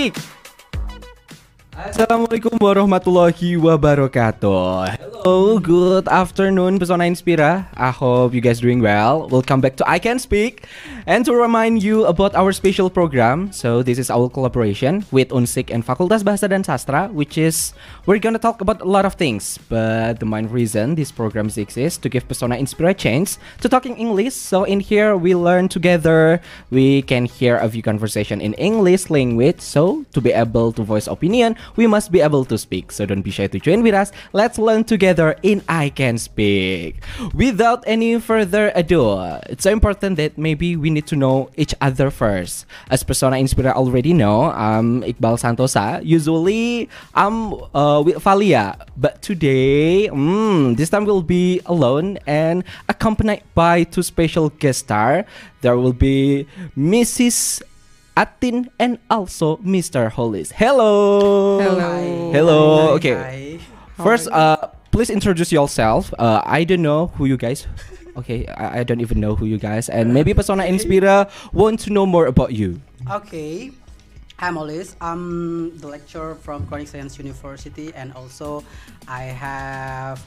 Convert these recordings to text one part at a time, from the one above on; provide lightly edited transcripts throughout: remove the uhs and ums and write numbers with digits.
Speak. Assalamualaikum warahmatullahi wabarakatuh. Hello, good afternoon Pesona Inspira. I hope you guys doing well. Welcome back to I Can Speak. And to remind you about our special program, so this is our collaboration with Unsik and Fakultas Bahasa dan Sastra, which is we're gonna talk about a lot of things. But the main reason this program exists to give Pesona Inspira a chance to talking English. So in here we learn together. We can hear a few conversation in English language. So to be able to voice opinion, we must be able to speak. So don't be shy to join with us. Let's learn together in I Can Speak. Without any further ado, it's so important that maybe we need to know each other first. As Persona Inspira already know, I'm Iqbal Santosa. Usually I'm with Valia, but today this time we'll be alone and accompanied by two special guest star. There will be Mrs. Atin and also Mr. Hollis. Hello. Hello. Hello. Hi, Okay. hi. First, please introduce yourself. I don't know who you guys. Okay, I don't even know who you guys. And maybe Persona Inspira want to know more about you. Okay, I'm Hollis. I'm the lecturer from Chronic Science University, and also I have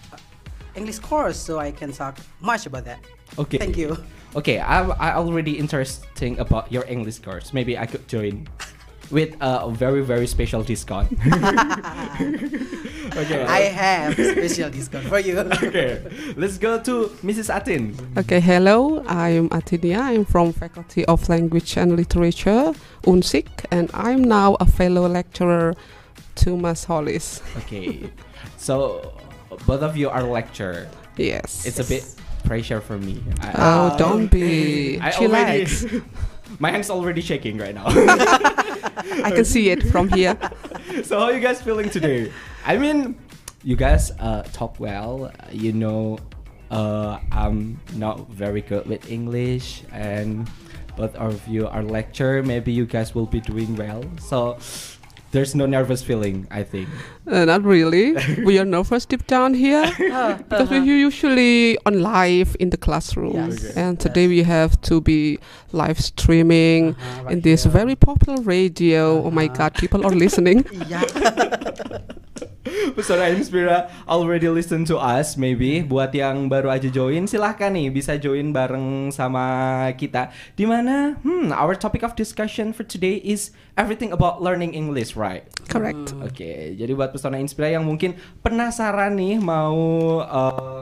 English course, so I can talk much about that. Okay. Thank you. Okay, I already interesting about your English course. Maybe I could join with a very special discount. Okay. I have special discount for you. Okay, let's go to Mrs. Atin. Okay, hello, I'm Atinia. I'm from Faculty of Language and Literature, Unsik, and I'm now a fellow lecturer to Mas Hollis. Okay, so both of you are lecturer. Yes. It's a bit pressure for me. Don't be. Chillax. My hand's already shaking right now. I can see it from here. So how you guys feeling today? I mean, you guys talk well. You know, I'm not very good with English, and both of you are lecturer. Maybe you guys will be doing well. So there's no nervous feeling, I think. Not really. We are nervous deep down here because we usually on live in the classroom, Yes. Okay. and today we have to be live streaming Right in this here. very popular radio. Oh my God, people are listening. Yeah. Pesona Inspira already listen to us. Maybe buat yang baru aja join, silahkan nih bisa join bareng sama kita. Dimana our topic of discussion for today is everything about learning English, right? Correct. Oke, jadi buat Pesona Inspira yang mungkin penasaran nih mau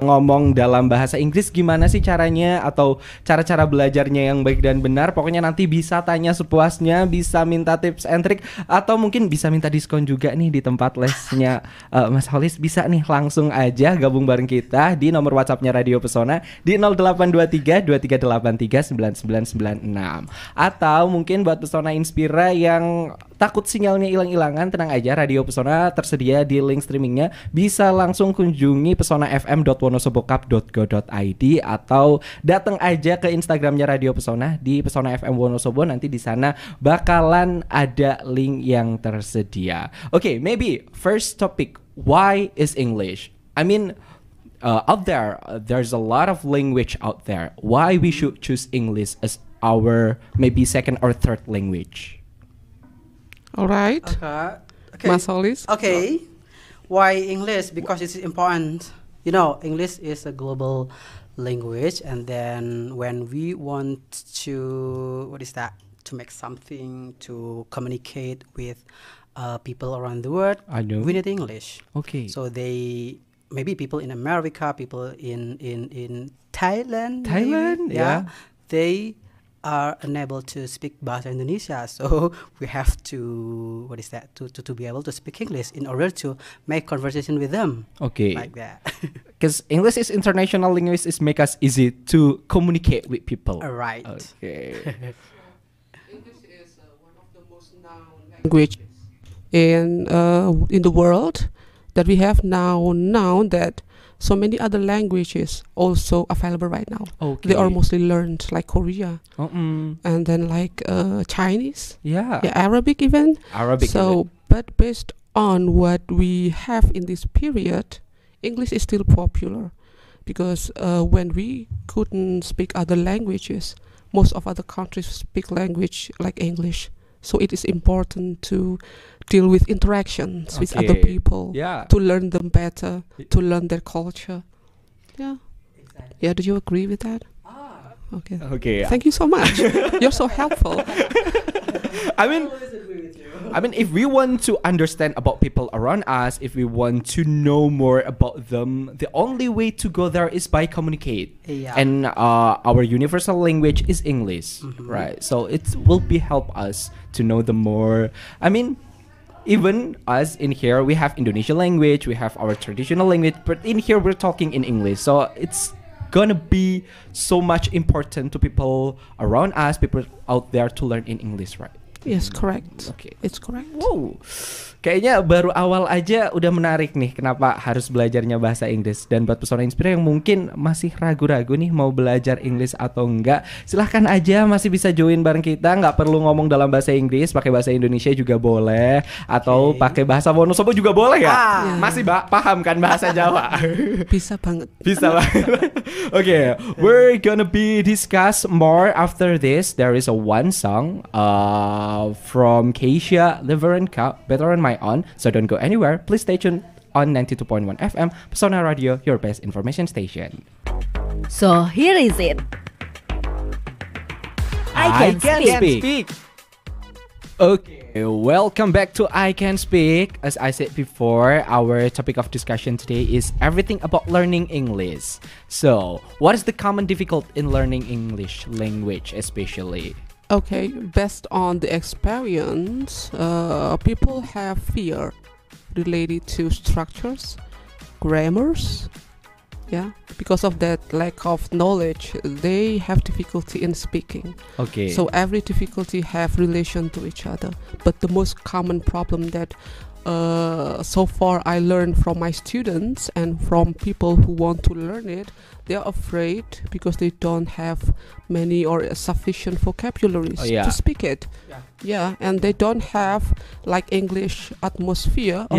ngomong dalam bahasa Inggris gimana sih caranya atau cara-cara belajarnya yang baik dan benar, pokoknya nanti bisa tanya sepuasnya, bisa minta tips and trick, atau mungkin bisa minta diskon juga nih di tempat lesnya Mas Hollis. Bisa nih langsung aja gabung bareng kita di nomor WhatsApp-nya Radio Pesona di 0823 2383 9996. Atau mungkin buat Pesona Inspira yang takut sinyalnya hilang-hilangan, tenang aja, Radio Pesona tersedia di link streamingnya. Bisa langsung kunjungi pesonafm.wonosobokap.go.id atau datang aja ke Instagramnya Radio Pesona di Pesona FM Wonosobo. Nanti di sana bakalan ada link yang tersedia. Okay, maybe first topic, why is English? I mean, out there, there's a lot of language out there. Why we should choose English as our maybe second or third language? All right. Okay. Mas Hollis. Okay. Why English? Because it's important. You know, English is a global language, and then when we want to, to make something, to communicate with people around the world, I know. we need English. Okay. So maybe people in America, people in Thailand. Thailand, maybe, yeah. They are unable to speak Bahasa Indonesia, so we have to to be able to speak English in order to make conversation with them. Okay. Like that. Because English is international language, is make us easy to communicate with people. Right. Okay. English is one of the most known language in the world that we have now that so many other languages also available right now. Okay. They are mostly learned like Korea and then like Chinese, Yeah. Arabic even. Arabic. So, but based on what we have in this period, English is still popular because when we couldn't speak other languages, most of other countries speak language like English. So it is important to deal with interactions with other Okay. people, Yeah. to learn them better, to learn their culture. Yeah. Exactly. Yeah, do you agree with that? Ah. Okay. Okay. Thank you so much. You're so helpful. I mean, always agree with you. if we want to understand about people around us, if we want to know more about them, the only way to go there is by communicate. Yeah. And our universal language is English, right? So it will be help us to know them more. I mean, even us in here, we have Indonesian language, we have our traditional language, but in here we're talking in English. So it's gonna be so much important to people around us, people out there to learn in English, right? Yes, correct. Okay. It's correct. Wow, kayaknya baru awal aja udah menarik nih kenapa harus belajarnya bahasa Inggris. Dan buat pesona Inspira yang mungkin masih ragu-ragu nih mau belajar Inggris atau enggak, silahkan aja masih bisa join bareng kita. Nggak perlu ngomong dalam bahasa Inggris, pakai bahasa Indonesia juga boleh, atau pakai bahasa Wonosobo juga boleh ya. Ah. Masih paham kan bahasa Jawa? Bisa banget. Bisa banget. Okay, we're gonna be discuss more after this. There is a one song from Keisha, Liver and Cup, Better on My Own. So don't go anywhere. Please stay tuned on 92.1 FM, Pesona Radio, your best information station. So here is it. I can speak. Okay, welcome back to I Can Speak. As I said before, our topic of discussion today is everything about learning English. So, what is the common difficulty in learning English language, especially? Okay, based on the experience, people have fear related to structures, grammars. Yeah, because of that lack of knowledge, they have difficulty in speaking. Okay. So every difficulty have relation to each other. But the most common problem that so far I learned from my students and from people who want to learn it, they are afraid because they don't have many or sufficient vocabularies to speak it. Yeah, and they don't have like English atmosphere.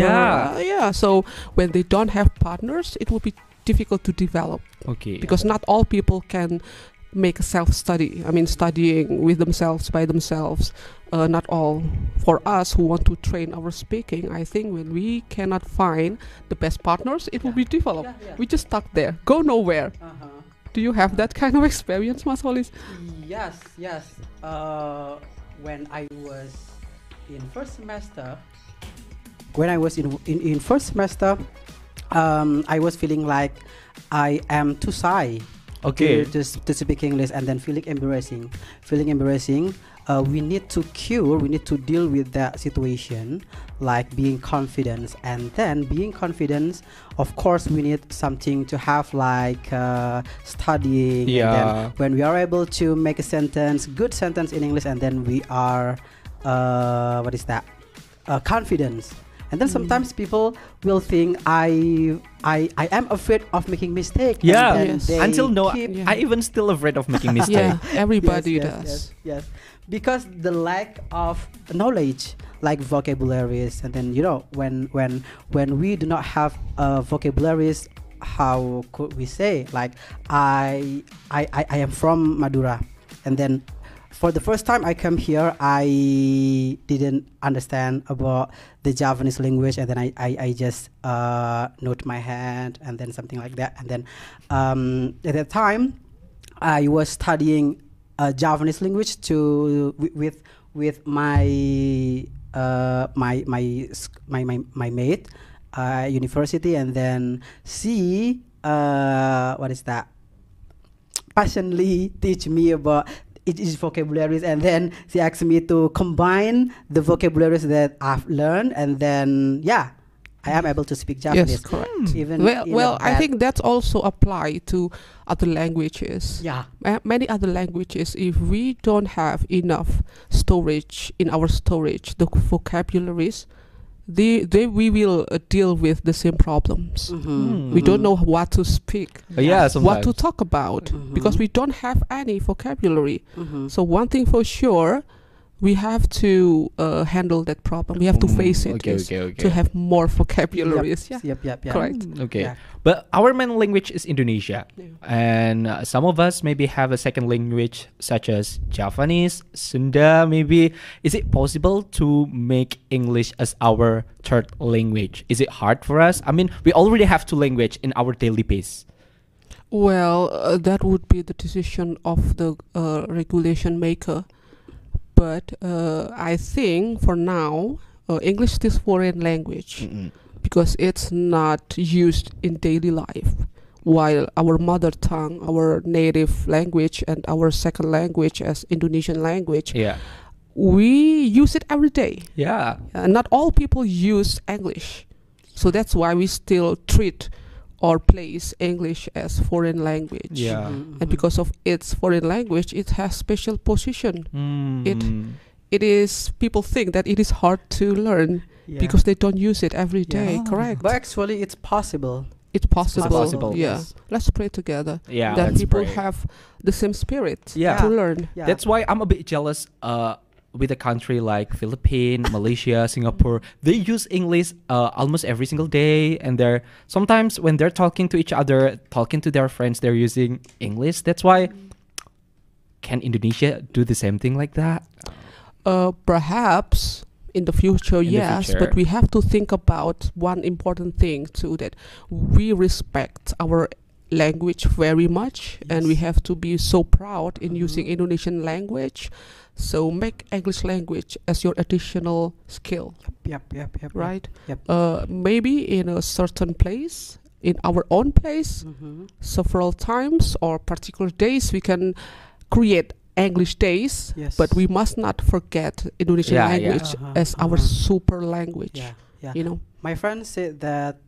So when they don't have partners, it will be difficult to develop. Okay. Because not all people can make a self-study. I mean, studying with themselves, by themselves. Not all. For us who want to train our speaking, I think when we cannot find the best partners, it will be developed. We just stuck there, go nowhere. Do you have that kind of experience, Mas Holis? Yes. When I was in first semester, I was feeling like I am too shy to speak English, and then feeling embarrassing. We need to deal with that situation, like being confident. And then being confident, of course, we need something to have, like studying. Yeah. And then when we are able to make a good sentence in English, and then we are, confidence. And then sometimes people will think I am afraid of making mistake. Yeah. And then Yes. they Until now, keep- I even still afraid of making mistake. Yeah, everybody Yes, does. yes. Because the lack of knowledge, like vocabularies, and then when we do not have vocabularies, how could we say, like I am from Madura, and then for the first time I come here, I didn't understand about the Javanese language, and then I just note my hand, and then something like that. And then at that time I was studying Javanese language with my mate university, and then she passionately teach me about its vocabularies, and then she asked me to combine the vocabularies that I've learned, and then I am able to speak Japanese. Yes, correct. Even Well, I think that's also apply to other languages. Many other languages, if we don't have enough storage in our storage, the vocabularies, we will deal with the same problems. We don't know what to speak, what sometimes. to talk about, because we don't have any vocabulary. So one thing for sure, we have to handle that problem. We have to face it. To have more vocabularies. Yep. Correct. Okay. Yeah. But our main language is Indonesia. Yeah. And some of us maybe have a second language such as Javanese, Sunda maybe. Is it possible to make English as our third language? Is it hard for us? I mean, we already have two languages in our daily base. Well, that would be the decision of the regulation maker. But I think for now, English is foreign language because it's not used in daily life. While our mother tongue, our native language, and our second language as Indonesian language, we use it every day. Yeah. Not all people use English. So that's why we still treat or place English as foreign language. Yeah. And because of its foreign language, it has special position. It is, people think that it is hard to learn because they don't use it every day. Correct. But actually, it's possible. It's possible. possible. Yeah. Yes. Let's pray together. Yeah. That let's people pray. have the same spirit Yeah. to learn. Yeah. That's why I'm a bit jealous with a country like Philippines, Malaysia, Singapore. They use English almost every single day, and they're sometimes when they're talking to each other, talking to their friends, they're using English. That's why can Indonesia do the same thing like that? Perhaps in the future, In the yes, future. but we have to think about one important thing too, that we respect our language very much, and we have to be so proud in using Indonesian language. So make English language as your additional skill, Yep. right? Yep. Maybe in a certain place, in our own place, several times or particular days, we can create English days, Yes. but we must not forget Indonesian Yeah, yeah. language as our super language. Yeah. You know. My friend said that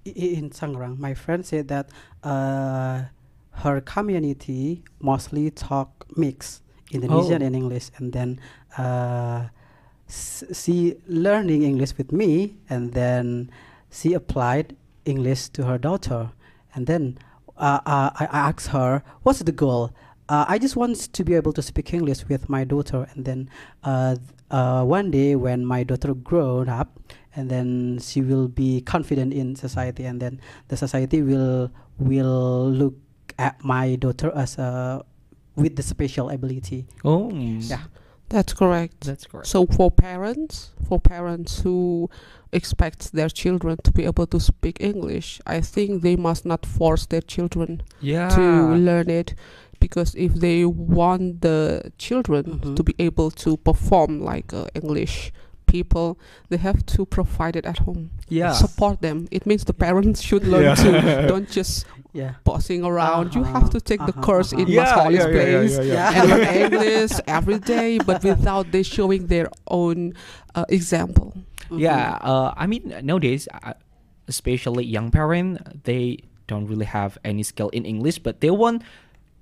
in Tangerang, my friend said that her community mostly talk mix Indonesian and English, and then she learning English with me, and then she applied English to her daughter, and then I asked her, what's the goal? I just want to be able to speak English with my daughter, and then one day when my daughter grown up, and then she will be confident in society, and then the society will look at my daughter as with the special ability. Oh, Yeah. That's correct. that's correct. So for parents who expect their children to be able to speak English, I think they must not force their children Yeah. to learn it, because if they want the children to be able to perform like English people, they have to provide it at home. Yeah. Support them. It means the parents should learn to don't just Yeah. bossing around. You have to take the course in Yeah, Masoli's yeah, yeah, place yeah, yeah. and learn English every day, but without they showing their own example. Yeah, I mean nowadays, especially young parents, they don't really have any skill in English, but they want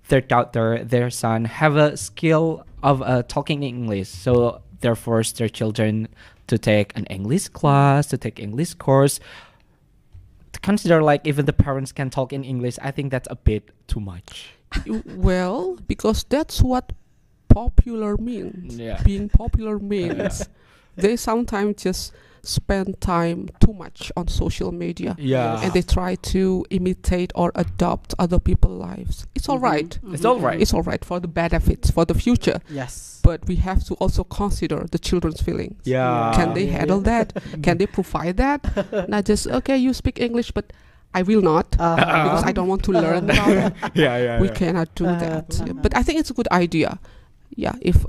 their daughter, their son, have a skill of talking English. So they force their children to take an English class, to take English course. To consider like even the parents can talk in English, I think that's a bit too much. Well, because that's what popular means. Yeah. Being popular means they sometimes just spend time too much on social media. Yeah. And they try to imitate or adopt other people's lives. It's all right. It's all right. It's all right for the benefits for the future. Yes. But we have to also consider the children's feelings. Yeah. Can they handle that? Can they provide that? Not just, okay, you speak English, but I will not because I don't want to learn about it. Yeah. We cannot do that. But I think it's a good idea. Yeah, if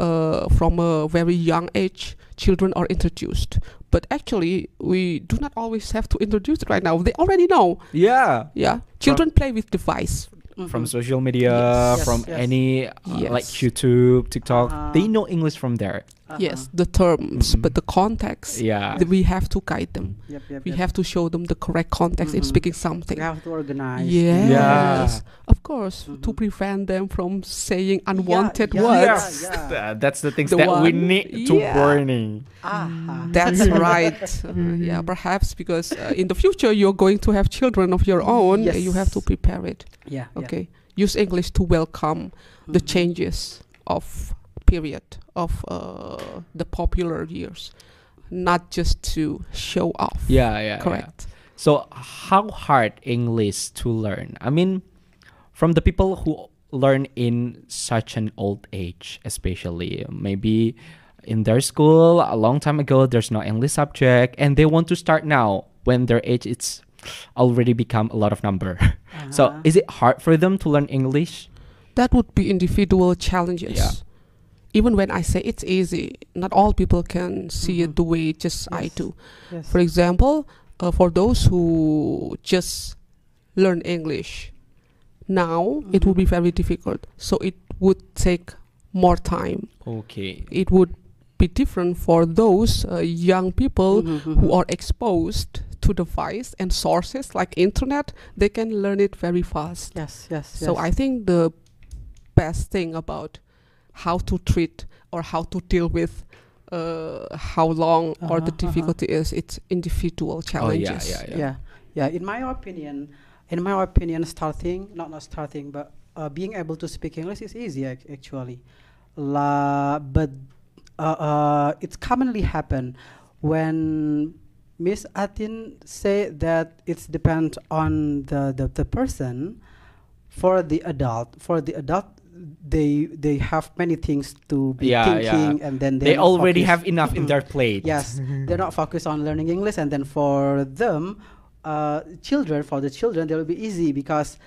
from a very young age, children are introduced. But actually, we do not always have to introduce it right now. They already know. Yeah. Yeah, children play with device. From social media, Yes. from Yes. any Yes. like YouTube, TikTok, they know English from there. Yes, the terms, but the context, Yeah. we have to guide them. Yep. We have to show them the correct context in speaking something. We have to organize. Yes, Yeah. of course, to prevent them from saying unwanted yeah, words. yeah. That's the things The that we one- need to yeah. warning. That's right. Yeah, perhaps because in the future you're going to have children of your own. Yes. You have to prepare it. Yeah. Okay. Use English to welcome the changes of period of the popular years, not just to show off. Yeah. Correct. So how hard English to learn? I mean, from the people who learn in such an old age, especially maybe in their school a long time ago, there's no English subject, and they want to start now when their age it's already become a lot of number. So is it hard for them to learn English? That would be individual challenges. Yeah. Even when I say it's easy, not all people can see it the way just I do. Yes. For example, for those who just learn English now, it would be very difficult. So it would take more time. Okay. It would be different for those young people who are exposed to device and sources like internet. They can learn it very fast. Yes. So I think the best thing about how to treat or how to deal with how long or the difficulty is, it's individual challenges. Yeah. In my opinion, not starting, but being able to speak English is easy actually. But it's commonly happen when Miss Atin say that it's depend on the person. For the adult, they have many things to be thinking, and then they already have enough in their plate. Yes, they're not focused on learning English, and then for them, for the children, they will be easy because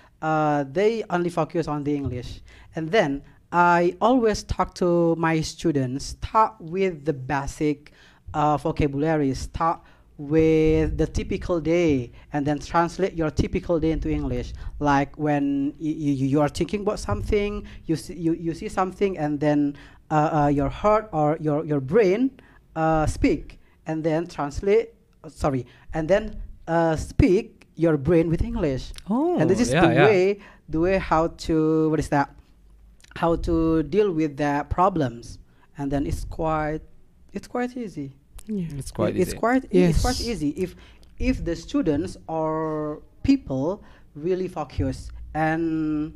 they only focus on the English. And then I always talk to my students, start with the basic vocabulary, start with the typical day, and then translate your typical day into English. Like when you are thinking about something, you see something, and then your heart or your brain speak, and then speak your brain with English. And this is the way how to how to deal with the problems, and then it's quite easy. Yeah. It's quite easy. It's quite easy if the students or people really focus and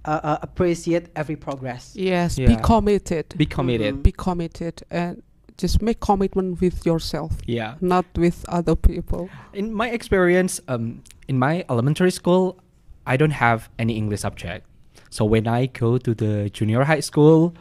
appreciate every progress. Yes, Yeah. be committed. Be committed. Be committed and just make commitment with yourself, Yeah. not with other people. In my experience, in my elementary school, I don't have any English subject. So when I go to the junior high school,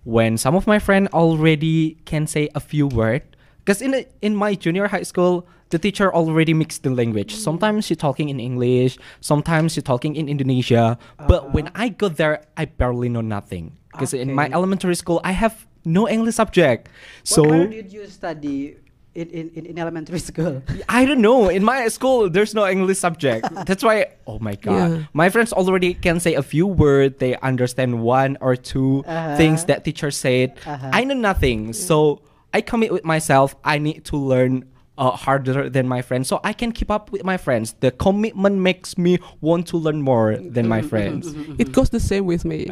when some of my friends already can say a few words, because in my junior high school, the teacher already mixed the language. Sometimes she talking in English, sometimes she talking in Indonesia. But when I go there, I barely know nothing. Because in my elementary school, I have no English subject. So Where did you study in elementary school? I don't know. In my school, there's no English subject. That's why, oh my God. Yeah. My friends already can say a few words. They understand one or two things that teacher said. I know nothing. So I commit with myself. I need to learn harder than my friends so I can keep up with my friends. The commitment makes me want to learn more than my friends. It goes the same with me.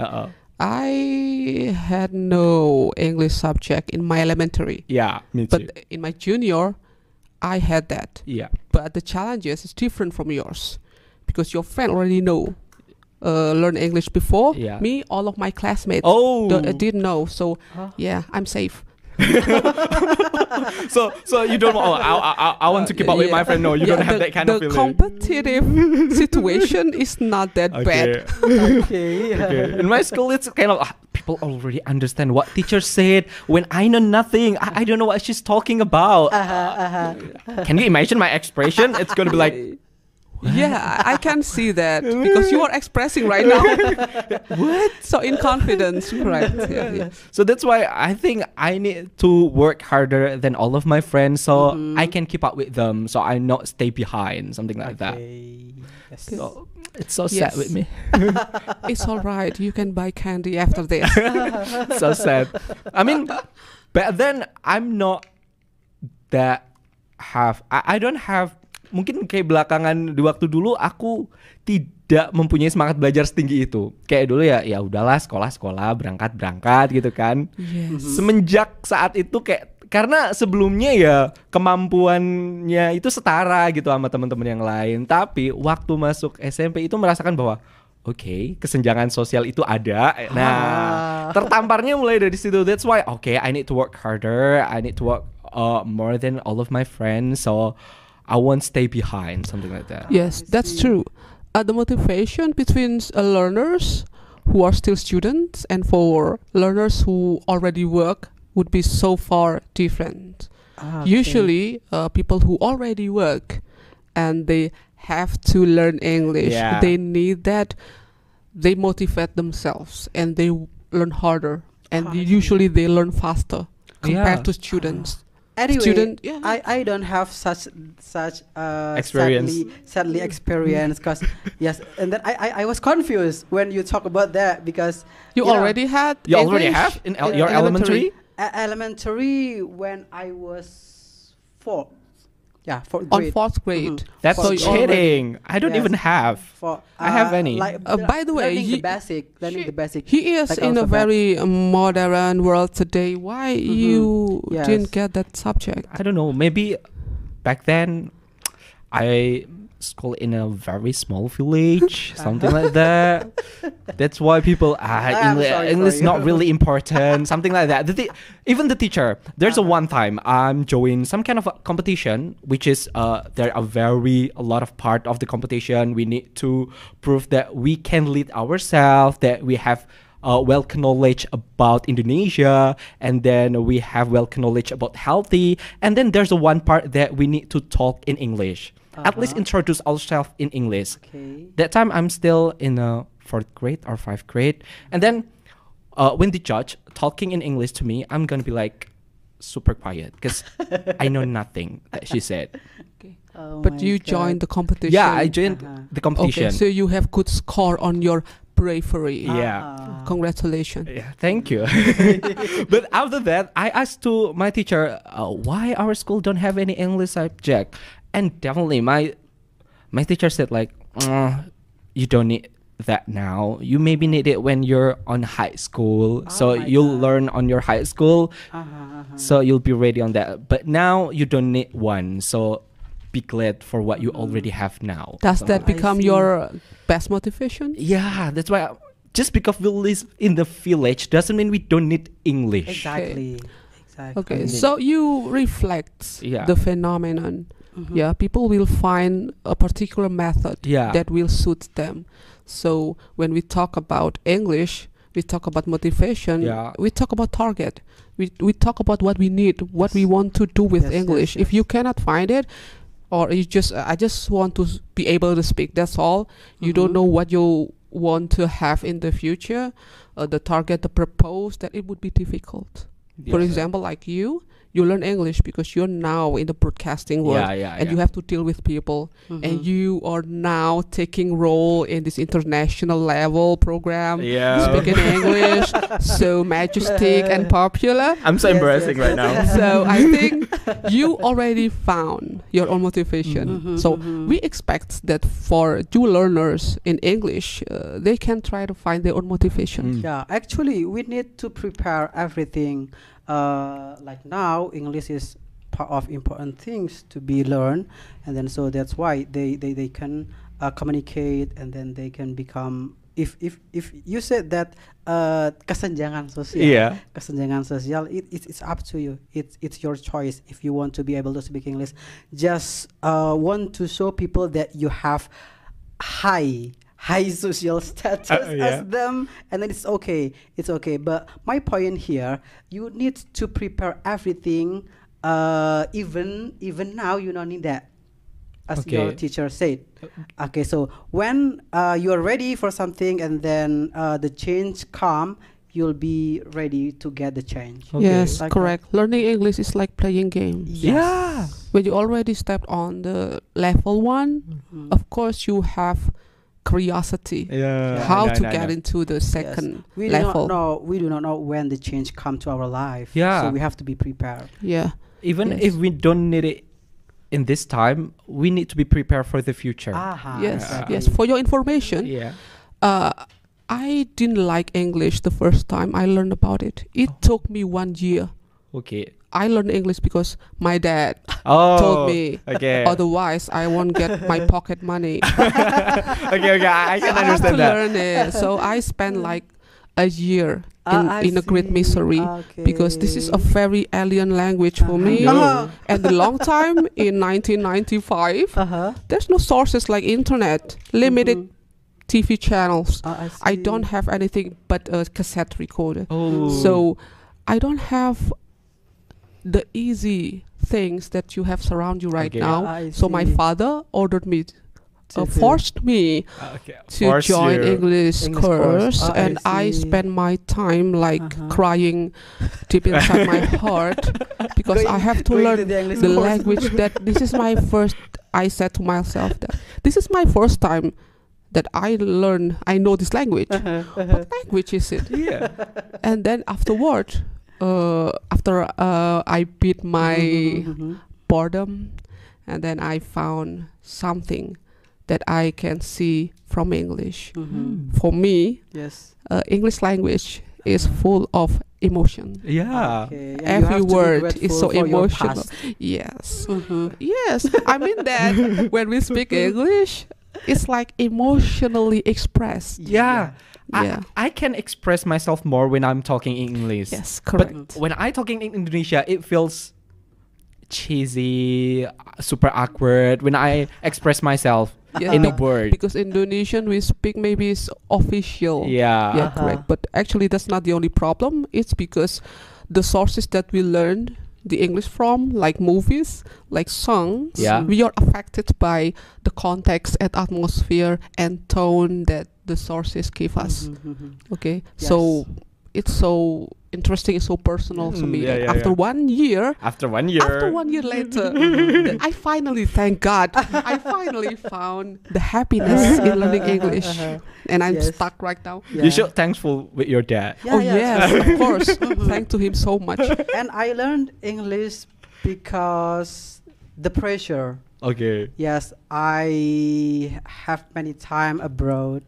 I had no English subject in my elementary. Yeah, me too. But in my junior, I had that. Yeah. But the challenges is different from yours because your friend already know learn English before. Yeah. Me, all of my classmates didn't know. So yeah, I'm safe. So you don't want, I want to keep up with my friend. No, you don't have that kind of feeling. The competitive situation is not that bad. Okay. In my school, it's kind of people already understand what teacher said when I know nothing. I don't know what she's talking about. Can you imagine my expression? It's gonna be like, yeah, I can see that because you are expressing right now. What? So in confidence, right? Yeah. So that's why I think I need to work harder than all of my friends so I can keep up with them. So I not stay behind, something like that. Yes. So it's so sad with me. It's all right. You can buy candy after this. So sad. I mean, but then I'm not that I don't have. Mungkin kayak belakangan di waktu dulu aku tidak mempunyai semangat belajar setinggi itu. Kayak dulu ya udahlah sekolah berangkat gitu kan. Yes. Semenjak saat itu kayak karena sebelumnya ya kemampuannya itu setara gitu sama teman-teman yang lain. Tapi waktu masuk SMP itu merasakan bahwa oke, kesenjangan sosial itu ada. Nah, Tertamparnya mulai dari situ. That's why okay, I need to work harder. I need to work more than all of my friends. So I won't stay behind, something like that. Yes, that's true. The motivation between learners who are still students and for learners who already work would be so far different. Usually, people who already work and they have to learn English, they need that. They motivate themselves and they learn harder, and usually they learn faster compared to students. Anyway, I don't have such experience. sadly experience, because yes, and then I was confused when you talk about that, because you already had already have in your elementary elementary when I was 4. Yeah, fourth on grade. 4th grade. That's So you cheating. I don't Yes. even have. I have any. By the way, learning the basic. he is like in a alphabet. very modern world today. Why you Yes. didn't get that subject? I don't know. Maybe back then I school in a very small village, something like that. That's why people I'm sorry for English you. not really important, something like that. Even the teacher. There's a one time I'm joining some kind of a competition, which is there are a lot of part of the competition. We need to prove that we can lead ourselves, that we have well knowledge about Indonesia, and then we have well knowledge about healthy, and then there's a one part that we need to talk in English. At least introduce ourselves in English. Okay. That time I'm still in 4th grade or 5th grade, and then when the judge talking in English to me, I'm gonna be like super quiet because I know nothing that she said. Oh But my you God. joined the competition. Yeah, I joined the competition. Okay, so you have good score on your bravery. Yeah. Congratulations. Yeah, thank you. But after that, I asked to my teacher, why our school don't have any English subject? And definitely my teacher said like, you don't need that now. You maybe need it when you're on high school. So my you'll God. learn on your high school. So you'll be ready on that. But now you don't need one. So be glad for what you already have now. Does Something that like become see. your best motivation? Yeah, that's why. Just because we live in the village doesn't mean we don't need English. Exactly. Okay, Indeed. so you reflect Yeah. the phenomenon. Yeah, people will find a particular method Yeah. that will suit them. So when we talk about English, we talk about motivation. Yeah. We talk about target. We talk about what we need, what we want to do with Yes, English. yes, If you cannot find it, or you just I just want to be able to speak. That's all. You don't know what you want to have in the future, the target, the purpose. That it would be difficult. For Yes. example, like you learn English because you're now in the broadcasting world, and you have to deal with people, and you are now taking role in this international level program, Yeah. speaking English, so majestic and popular. I'm so Yes, embarrassing yes. right now. So I think you already found your own motivation. So we expect that for new learners in English, they can try to find their own motivation. Yeah, actually, we need to prepare everything. Like now, English is part of important things to be learned, and then so that's why they can communicate, and then they can become. If you said that kesenjangan sosial, Yeah. kesenjangan sosial, it's up to you. It's your choice if you want to be able to speak English. Just want to show people that you have high social status as them, and then it's okay, but my point here, you need to prepare everything, even now you don't need that, as your teacher said. Okay, so when you're ready for something, and then the change come, you'll be ready to get the change. Yes, Like correct. Learning English is like playing games. Yeah. When you already stepped on the level 1, of course you have curiosity Yeah. how I to know. get into the second we level. do not know when the change come to our life. Yeah. So we have to be prepared. Yeah. Even Yes. if we don't need it in this time, we need to be prepared for the future. Yes, exactly. yes. For your information, Yeah. I didn't like English the first time I learned about it. It took me 1 year. Okay. I learned English because my dad Oh. told me. Okay. Otherwise, I won't get my pocket money. Okay. I can I have to understand that. learn it. So I spent like a year I in a great see. misery because this is a very alien language for me. And a long time in 1995, there's no sources like internet, limited TV channels. I don't have anything but a cassette recorder. So I don't have the easy things that you have surround you right now. So my father ordered me forced me to join English course, and I spend my time like crying deep inside my heart because I have to learn the language. That this is my first. I said to myself that this is my first time that I know this language. What language is it? And then afterward, after I beat my boredom, and then I found something that I can see from English. For me, English language is full of emotion. Every word is so emotional. Yes. Yes. I mean that when we speak English, it's like emotionally expressed. I can express myself more when I'm talking in English. Yes, correct. But when I talking in Indonesia, it feels cheesy, super awkward when I express myself in a word. Because Indonesian we speak maybe is official. Correct. But actually that's not the only problem. It's because the sources that we learn the English from, like movies, like songs, we are affected by the context and atmosphere and tone that the sources give us. Okay, so it's so interesting, it's so personal to me. After 1 year later, I finally, thank God, I finally found the happiness in learning English, and I'm stuck right now. You should thankful with your dad. Yes, of course. Thank to him so much. And I learned English because the pressure. Yes, I have many time abroad,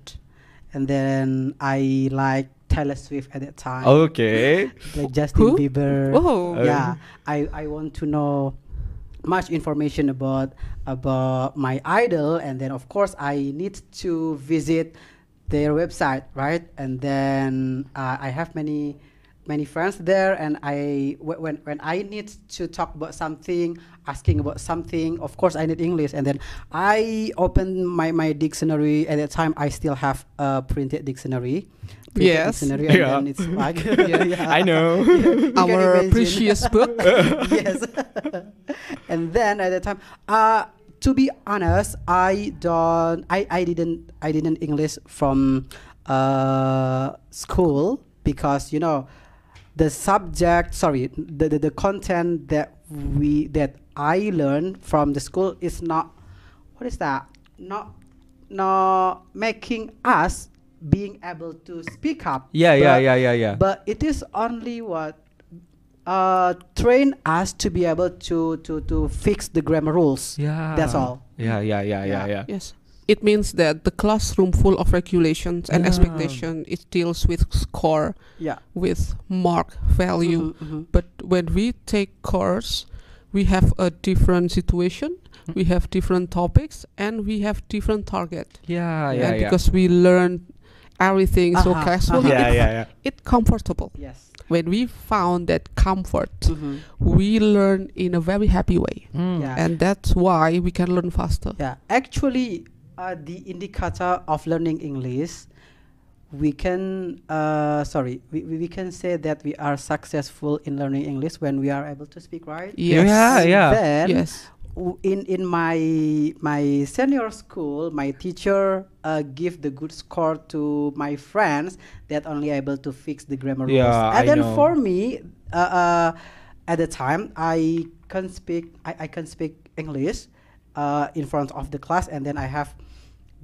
and then I like Taylor Swift at that time. Like Justin Bieber. I want to know much information about my idol, and then of course I need to visit their website, right? And then I have many friends there, and when I need to talk about something, asking about something, of course I need English, and then I open my dictionary. At that time I still have a printed dictionary. Dictionary, and then it's like I know our precious book. Yes. And then at that time, to be honest, I didn't English from school because the subject, the content that I learned from the school is not, not making us being able to speak up. But it is only train us to be able to fix the grammar rules. That's all. Yes. It means that the classroom full of regulations and expectation, it deals with score, with mark value. But when we take course, we have a different situation, we have different topics, and we have different target. Because we learn everything so casually, it's comfortable. When we found that comfort, we learn in a very happy way, and that's why we can learn faster. Actually, the indicator of learning English, we can we can say that we are successful in learning English when we are able to speak, right? Then in my senior school, my teacher give the good score to my friends that only able to fix the grammar rules. And then for me, at the time, I can speak English in front of the class, and then I have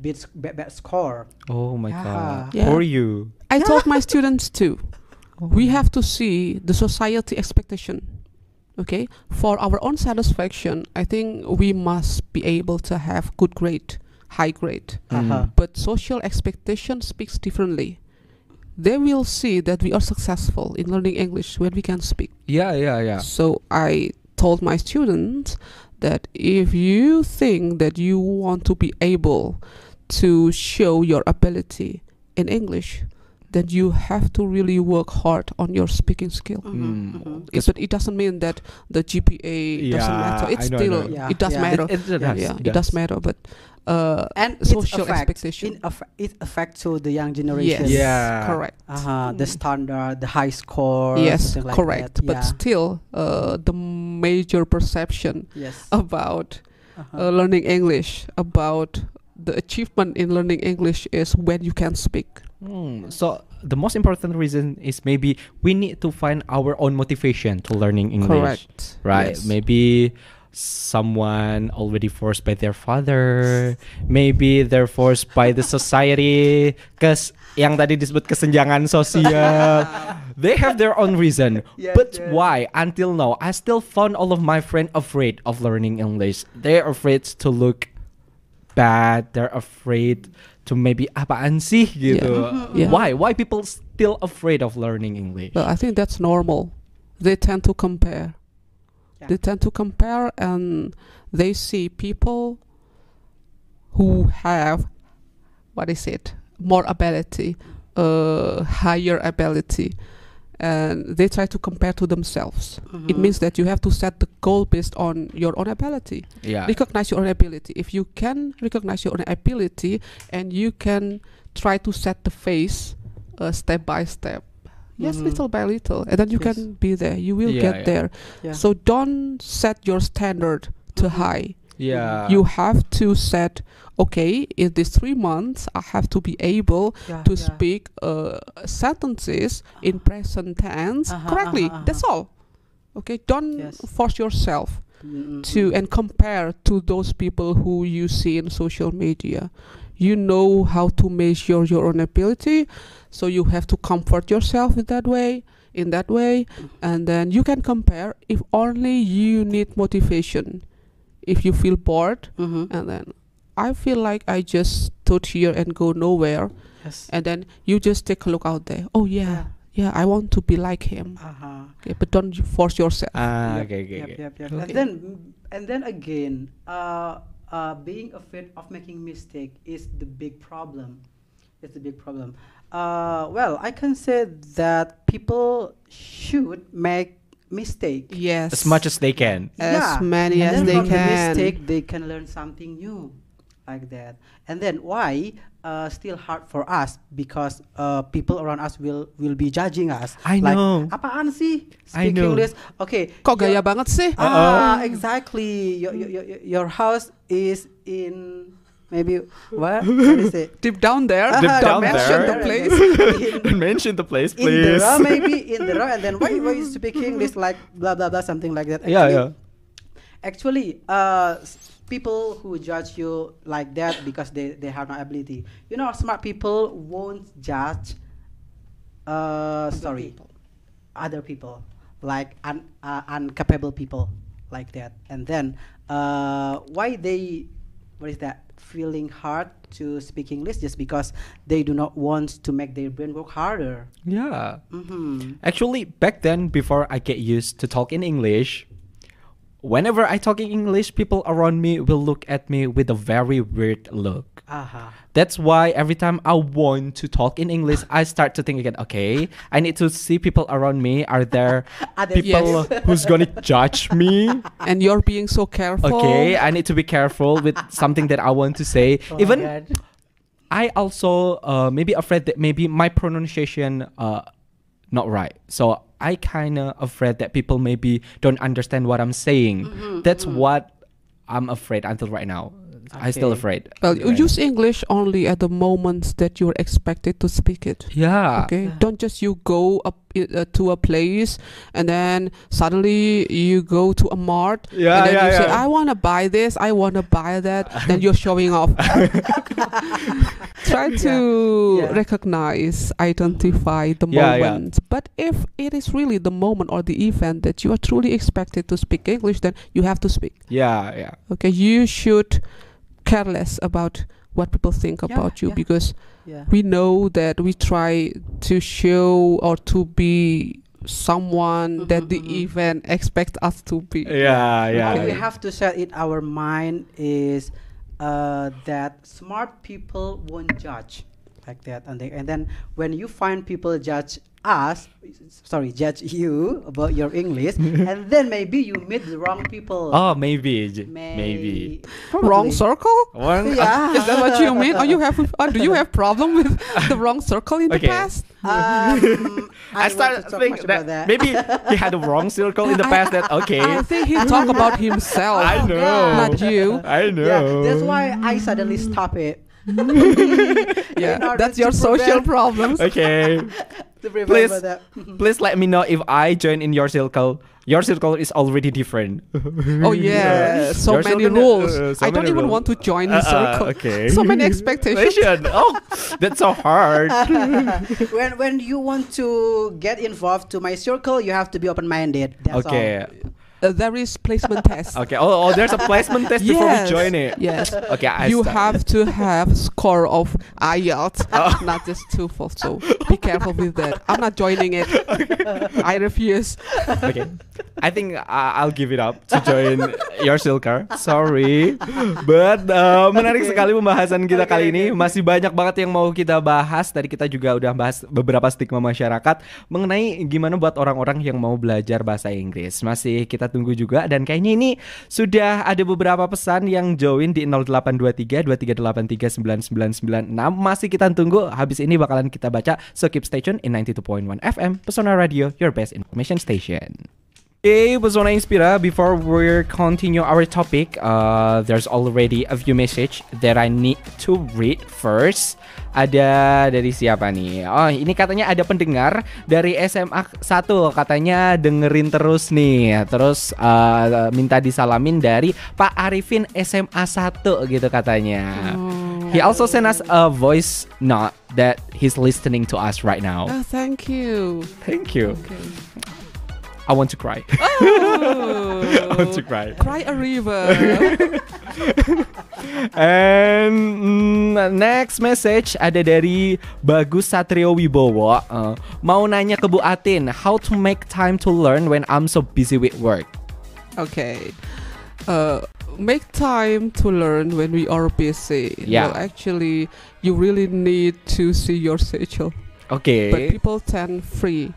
bad score. Oh my God! For you, I told my students too. We have to see the society expectation. Okay, for our own satisfaction, I think we must be able to have good grade, high grade. But social expectation speaks differently. They will see that we are successful in learning English when we can speak. So I told my students that if you think that you want to be able to show your ability in English, then you have to really work hard on your speaking skill. But it doesn't mean that the GPA doesn't matter. It's still it does matter. It does matter. But and social expectation. It affects to the young generation. Yes, Yeah. correct. The standard, the high score. Yes, something like correct. that. But still, the major perception about learning English, about the achievement in learning English is when you can speak. So the most important reason is maybe we need to find our own motivation to learning English. Correct. Right? Yes. Maybe someone already forced by their father, maybe they're forced by the society, yang tadi disebut kesenjangan sosial. They have their own reason. But why? Until now, I still found all of my friends afraid of learning English. They're afraid to look bad. They're afraid to maybe apaan sih gitu. Why people still afraid of learning English? Well, I think that's normal. They tend to compare. They tend to compare, and they see people who have more ability, higher ability, and they try to compare to themselves. It means that you have to set the goal based on your own ability. Recognize your own ability. If you can recognize your own ability and you can try to set the phase step by step, little by little, and then you can be there. You will get there. So don't set your standard too high. You have to set, okay, in these 3 months, I have to be able to speak sentences in present tense correctly. That's all. Okay, don't force yourself to and compare to those people who you see in social media. You know how to measure your own ability, so you have to comfort yourself in that way, and then you can compare if only you need motivation. If you feel bored, and then I feel like I just stood here and go nowhere, and then you just take a look out there. Oh yeah, I want to be like him. Okay, but don't force yourself. And then again, being afraid of making mistake is the big problem. It's the big problem. Well, I can say that people should make mistake. Yes, as much as they can. As many as they from can. The mistake, they can learn something new, like that. And then why? Still hard for us because people around us will be judging us. I know. Apaan sih? I Speak know. English. Okay. Kok gaya banget sih? Exactly. Your house is in maybe what is it? Deep down there. Down Don't mention there. the place. Don't mention the place, In the please. raw, maybe in the raw, and then why you speak English like blah blah blah, something like that. Actually, people who judge you like that because they have no ability. You know, smart people won't judge. Other people like incapable people like that. And then why they feeling hard to speak English just because they do not want to make their brain work harder. Actually, back then, before I get used to talk in English, whenever I talk in English, people around me will look at me with a very weird look. That's why every time I want to talk in English, I start to think again, okay, I need to see people around me. Are there people who's going to judge me? And you're being so careful. Okay, I need to be careful with something that I want to say. Even I also maybe afraid that maybe my pronunciation not right. So I kind of afraid that people maybe don't understand what I'm saying. That's what I'm afraid until right now. I'm still afraid. Well, you use English only at the moments that you're expected to speak it. Okay. Don't just you go up to a place and then suddenly you go to a mart and then you say, I want to buy this, I want to buy that. Then you're showing off. Try to recognize, identify the moment. But if it is really the moment or the event that you are truly expected to speak English, then you have to speak. Okay. You should care less about what people think about you because we know that we try to show or to be someone that the event expects us to be. What we have to set in our mind is that smart people won't judge like that. And then when you find people judge judge you about your English, and then maybe you meet the wrong people. Oh, maybe. Wrong circle? Yeah. Is that what you mean? Or do you have problem with the wrong circle in the Okay. past? I started to think that maybe he had a wrong circle in the past. That okay. I think he talk about himself. I know. Not you. I know. Yeah, that's why I suddenly stop it. Yeah, In order that's to your social prevent- problems. Okay. to prevent Please, about that. please let me know if I join in your circle. Your circle is already different. Oh yeah, so Your many circle, rules. so I don't many even rules. want to join the circle. Okay. So many expectations. Oh, that's so hard. when you want to get involved to my circle, you have to be open-minded. That's Okay. There is placement test. Okay. Oh, there's a placement test before we join it. Yes. Okay. You have to have score of IELTS, Oh. not just TOEFL. So be careful with that. I'm not joining it. I refuse. Okay. I think I'll give it up to join your circle. Sorry. But menarik sekali pembahasan kita kali ini. Masih banyak banget yang mau kita bahas. Tadi kita juga udah bahas beberapa stigma masyarakat mengenai gimana buat orang-orang yang mau belajar bahasa Inggris. Masih kita tunggu juga, dan kayaknya ini sudah ada beberapa pesan yang join di 0823 2383 9996. Masih kita tunggu. Habis ini bakalan kita baca. So keep stay tuned in 92.1 FM Pesona Radio, your best information station. Okay, Pesona Inspira, before we continue our topic, there's already a few message that I need to read first. Ada dari siapa nih? Oh, ini katanya ada pendengar dari SMA 1, katanya dengerin terus nih. Terus minta disalamin dari Pak Arifin SMA 1 gitu katanya. He also sent us a voice note that he's listening to us right now. Oh, thank you. Thank you. Okay. I want to cry. Oh. I want to cry. Cry a river. And next message ada dari Bagus Satrio Wibowo. Mau nanya ke Bu Atin, how to make time to learn when I'm so busy with work? Okay. Make time to learn when we are busy. Yeah. Well, actually, you really need to see your schedule. Okay. But people tend free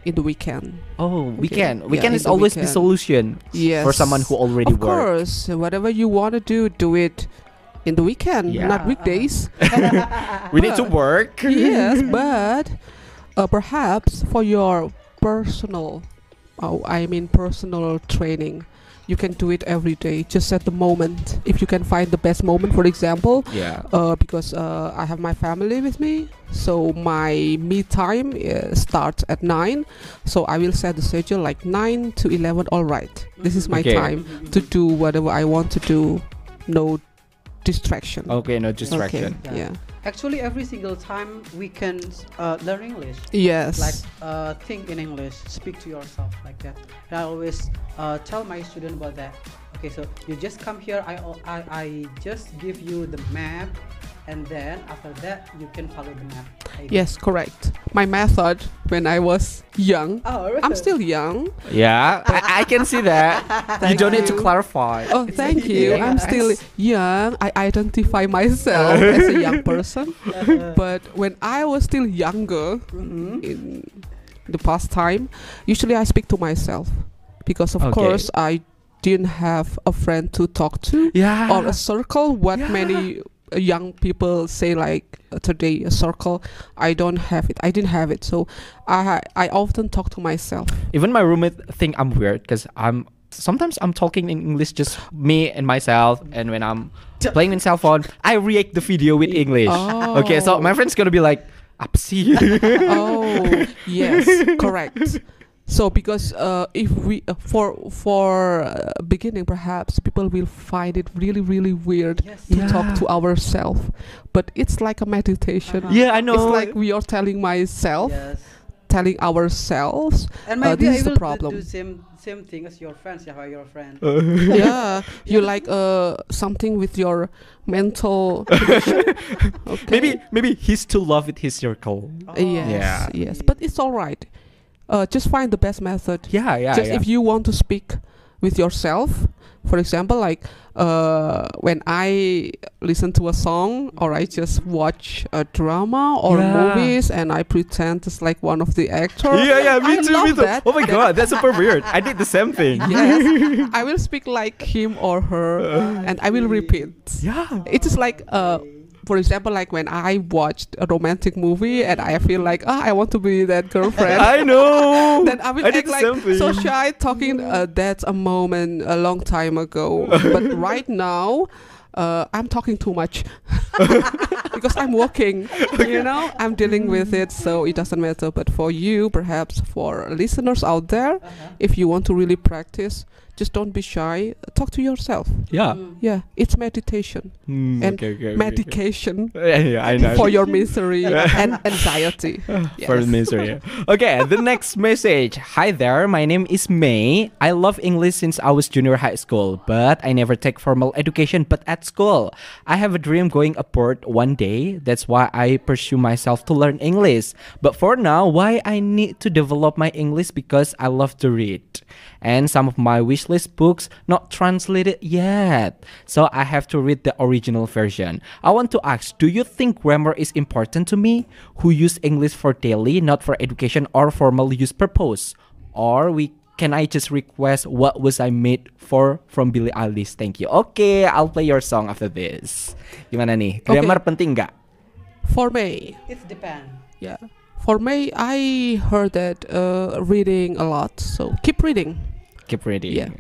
in the weekend. Oh, Okay. weekend. Yeah, Weekend in is the always the weekend. solution Yes. for someone who already Of works. course, whatever you want to do it in the weekend, Yeah. not weekdays. We need to work. Yes, but perhaps for your personal training, you can do it every day, just at the moment. If you can find the best moment, for example, Yeah. because I have my family with me, so my me time starts at 9. So I will set the schedule like 9 to 11. All right, this is my Okay. time to do whatever I want to do. No distraction. Okay, no distraction. Okay. Yeah. Actually, every single time we can learn English. Yes. Like think in English, speak to yourself like that. And I always tell my student about that. Okay, so you just come here. I just give you the map, and then after that you can follow the map. Yes, correct. My method when I was young. Oh, really? I'm still young. Yeah, I can see that. You Thank don't need to you. clarify. Oh, thank you. Yeah. I'm still young. I identify myself as a young person. But when I was still younger, in the past time, usually I speak to myself because, of Okay. course, I didn't have a friend to talk to Yeah. or a circle. What Yeah. many young people say like today, a circle. I don't have it. I didn't have it. So I often talk to myself. Even my roommate think I'm weird because sometimes I'm talking in English, just me and myself, and when I'm playing in cell phone, I react the video with English. Oh. Okay, so my friend's gonna be like, "Apa sih?" Oh, yes, correct. So because if we for beginning, perhaps people will find it really weird Yes. to Yeah. talk to ourselves, but it's like a meditation. Yeah, I know. It's like we are telling myself, Yes. telling ourselves. And maybe this I is the will problem. do same thing as your friends. Yeah, your friend. Yeah, you like something with your mental condition. Okay. Maybe he's too love with his circle. Yes, Yeah. yes, but it's all right. Just find the best method. Yeah. Just if you want to speak with yourself. For example, like when I listen to a song or I just watch a drama or movies and I pretend it's like one of the actors. Yeah, me I too, love me too. that. Oh my god, that's super weird. I did the same thing. Yes, I will speak like him or her, and I will repeat. Yeah. It is like for example, like when I watched a romantic movie and I feel like, I want to be that girlfriend. I know. Then I will did act the like same thing. so shy, talking. That's a moment a long time ago, but right now, I'm talking too much because I'm working. You know, I'm dealing with it, so it doesn't matter. But for you, perhaps for listeners out there, if you want to really practice, just don't be shy. Talk to yourself. Yeah. Yeah, it's meditation and Okay. medication Yeah, I know. for your misery and anxiety. For misery. Okay, the next message. Hi there, my name is May. I love English since I was junior high school, but I never take formal education but at school. I have a dream going abroad one day. That's why I pursue myself to learn English. But for now, why I need to develop my English because I love to read. And some of my wishlist books not translated yet. So I have to read the original version. I want to ask, do you think grammar is important to me, who use English for daily, not for education or formal use purpose? Or can I just request What Was I Made For from Billie Eilish? Thank you. Okay, I'll play your song after this. Gimana nih? Grammar penting nggak? For me, It depends. yeah. For me, I heard that reading a lot, so keep reading. Keep reading. Yeah.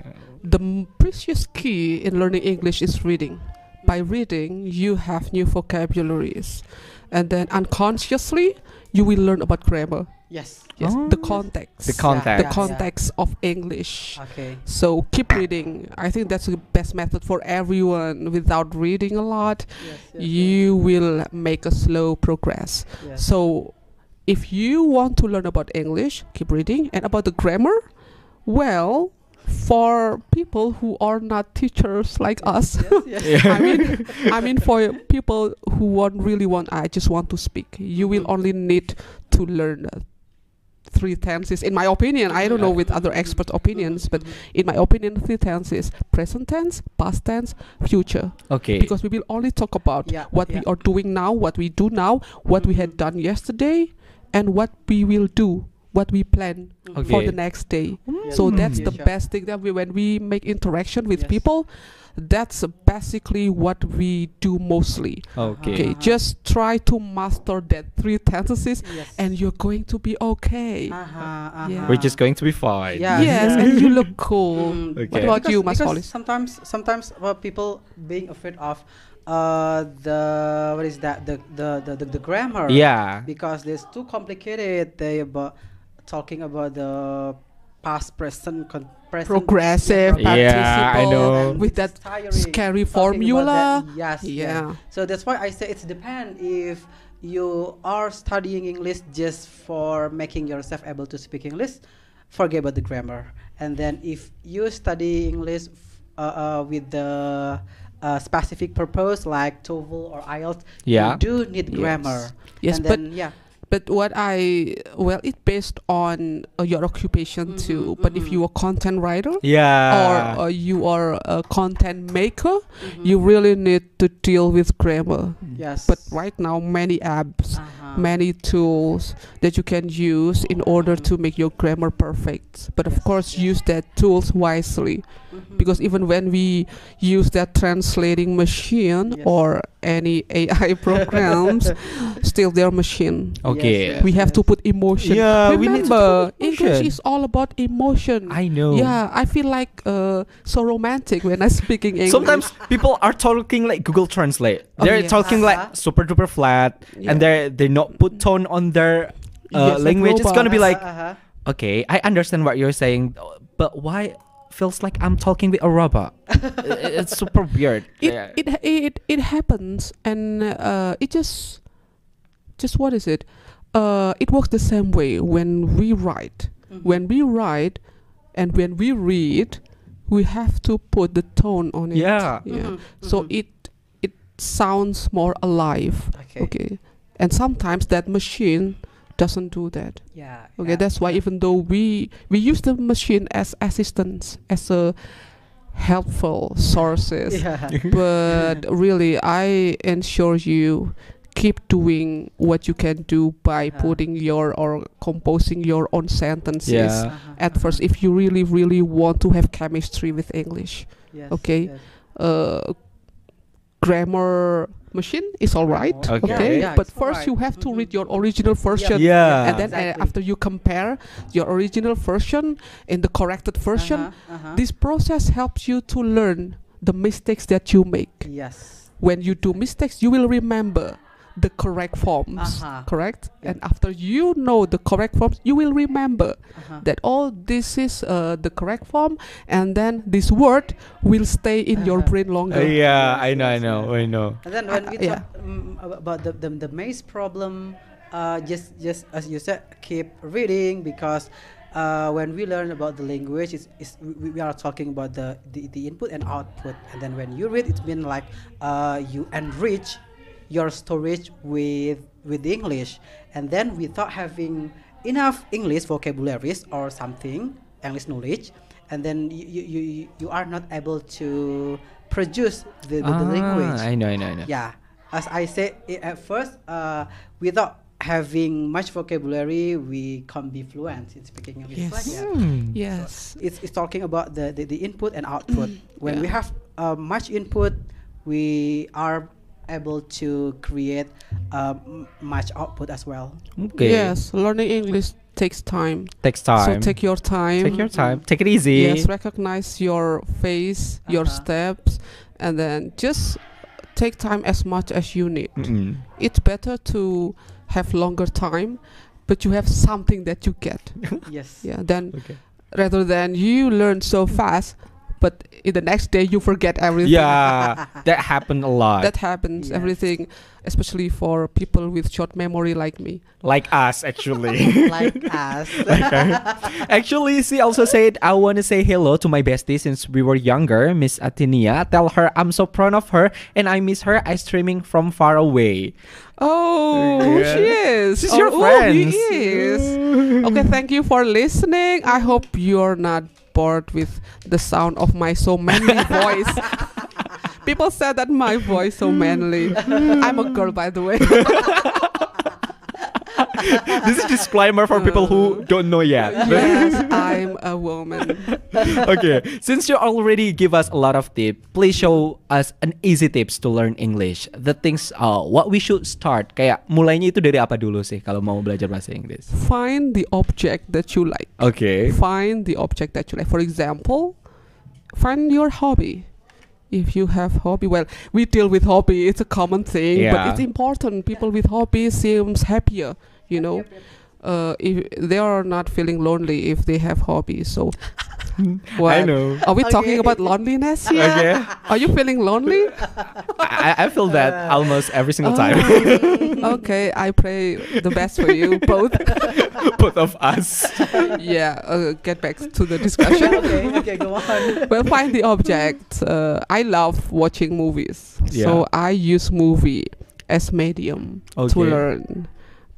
The precious key in learning English is reading. By reading, you have new vocabularies, and then unconsciously, you will learn about grammar. Yes. Yes, Oh. the context. The context. The context of English. Okay. So keep reading. I think that's the best method for everyone. Without reading a lot, you will make a slow progress. Yes. So if you want to learn about English, keep reading. And about the grammar, well, for people who are not teachers like us, Yes. I mean for people who I just want to speak, you will only need to learn 3 tenses. In my opinion, I don't know with other expert opinions, but in my opinion, 3 tenses: present tense, past tense, future. Okay. Because we will only talk about what we are doing now, what we do now, what we had done yesterday, and what we will do, what we plan for the next day. So that's the best thing that when we make interaction with people, that's basically what we do mostly. Okay, just try to master that 3 tenses, and you're going to be okay. Yeah. We're just going to be fine. Yeah. Yes, and you look cool. Okay. What about you, Mas Because Hollis? sometimes people being afraid of the what is that the grammar. Yeah. Because it's too complicated. They about talking about the past, present, present, Progressive, yeah, Yeah, I participle, know. with that tiring scary talking about formula. that. Yes. Yeah. So that's why I say it's depend if you are studying English just for making yourself able to speak English, forget about the grammar. And then if you study English with the specific purpose like TOEFL or IELTS, Yeah. you do need grammar. Yes, and but then, But it's based on your occupation too. But if you are content writer, Yeah. or you are a content maker, you really need to deal with grammar. Yes. But right now, many apps, many tools that you can use in order to make your grammar perfect. But of course, use that tools wisely, because even when we use that translating machine or any AI programs, still they're machine. Okay. We have to put emotion. Yeah, we need to Remember, put emotion. English is all about emotion. I know. Yeah, I feel like so romantic when I'm speaking English. Sometimes people are talking like Google Translate. They're yes. talking like super duper flat, and they not put tone on their Yes, like language. It's gonna be like, Uh-huh. okay, I understand what you're saying, but why feels like I'm talking with a robot? It's super weird. It happens, and it just what is it? It works the same way when we write. When we write and when we read, we have to put the tone on it. Yeah. So it sounds more alive. Okay. And sometimes that machine doesn't do that. Yeah. Okay, that's why even though we use the machine as assistants, as a helpful sources, Yeah. but really I ensure you keep doing what you can do by putting your or composing your own sentences Yeah. at first if you really want to have chemistry with English. Yes, Okay. yes. Grammar machine is all right. Okay. Yeah, But it's all first right. you have to read your original version. Yeah. And then Exactly. after you compare your original version and the corrected version, this process helps you to learn the mistakes that you make. Yes. When you do mistakes, you will remember the correct forms, correct? Yeah. And after you know the correct forms, you will remember Uh-huh. that this is the correct form, and then this word will stay in your brain longer. Yeah, I Yes, know. And then when we yeah. talk about the maze problem, just as you said, keep reading, because when we learn about the language, we are talking about the input and output, and then when you read, it's been like you enrich your storage with the English, and then without having enough English vocabularies or something, English knowledge, and then you are not able to produce the language. I know. Yeah, as I said at first, without having much vocabulary, we can't be fluent in speaking English. Yes. Like that. Yes. It's talking about the input and output. When Yeah. we have much input, we are able to create much output as well. Okay. Yes, learning English takes time. Takes time. So take your time. Take your time. Take it easy. Yes, recognize your face, your steps, and then just take time as much as you need. Mm-mm. It's better to have longer time, but you have something that you get. Yes. Yeah, then Okay. rather than you learn so fast, but in the next day you forget everything. Yeah, that happened a lot. That happens, Yes. everything, especially for people with short memory like me. Like us, actually. Like us. Actually, she also said, I want to say hello to my bestie since we were younger, Miss Atinia. Tell her I'm so proud of her and I miss her. I streaming from far away. Oh, Yeah. she is. She's your Oh, friend. he is. Okay, thank you for listening. I hope you're not bored with the sound of my so manly voice. People said that my voice so manly. I'm a girl, by the way. This is disclaimer for people who don't know yet. Yes, I'm a woman. Okay, since you already give us a lot of tips, please show us an easy tips to learn English. The things what we should start. Kayak mulainya itu dari apa dulu sih kalau mau belajar bahasa Inggris? Find the object that you like. Okay. Find the object that you like. For example, find your hobby. If you have hobby, well, we deal with hobby. It's a common thing, but Yeah. it's important. People with hobby seems happier. You know, if they are not feeling lonely if they have hobbies. So, I know. Are we talking Okay. about loneliness here? Okay. Are you feeling lonely? I feel that almost every single time. Okay, I pray the best for you both. Both of us. Yeah, get back to the discussion. Okay, go on. Well, find the object. I love watching movies, so Yeah. I use movie as medium to Okay. learn.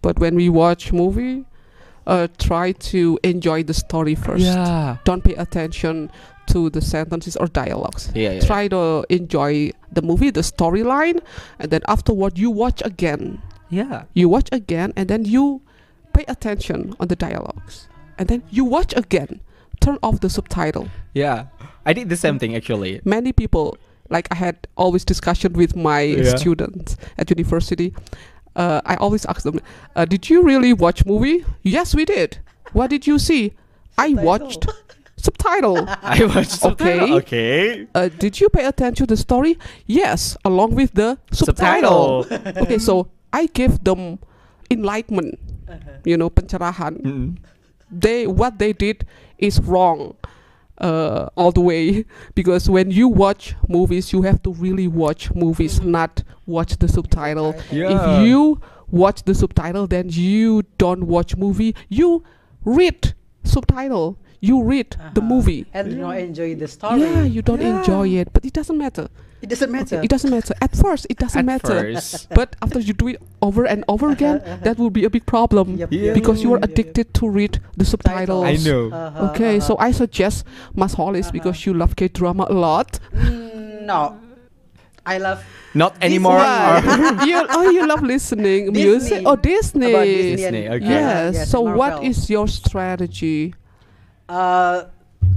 But when we watch movie, try to enjoy the story first. Yeah. Don't pay attention to the sentences or dialogues. Yeah. Try to enjoy the movie, the storyline, and then afterward you watch again. Yeah. You watch again, and then you pay attention on the dialogues, and then you watch again. Turn off the subtitle. Yeah. I did the same thing actually. Many people, like I had always discussion with my students at university. I always ask them, did you really watch movie? Yes, we did. What did you see? I watched subtitle. I watched subtitle. Okay. Did you pay attention to the story? Yes, along with the subtitle. Okay, so I give them enlightenment, pencerahan. What they did is wrong. All the way, because when you watch movies, you have to really watch movies, not watch the subtitle. Yeah. If you watch the subtitle, then you don't watch movie. You read subtitle. you read the movie. And you don't enjoy the story. Yeah, you don't enjoy it, but it doesn't matter. It doesn't matter. Okay, it doesn't matter. At first, it doesn't At matter. first. But after you do it over and over again, that will be a big problem. Yep, Yeah. Because you are addicted to read the subtitles. I know. Okay, so I suggest Mas Hollis because you love K-drama a lot. No, I love Not anymore. Why? or- you love listening Disney. music. Oh, Disney. About Disney. Disney, okay. Yes. Yes, So what Marvel. is your strategy?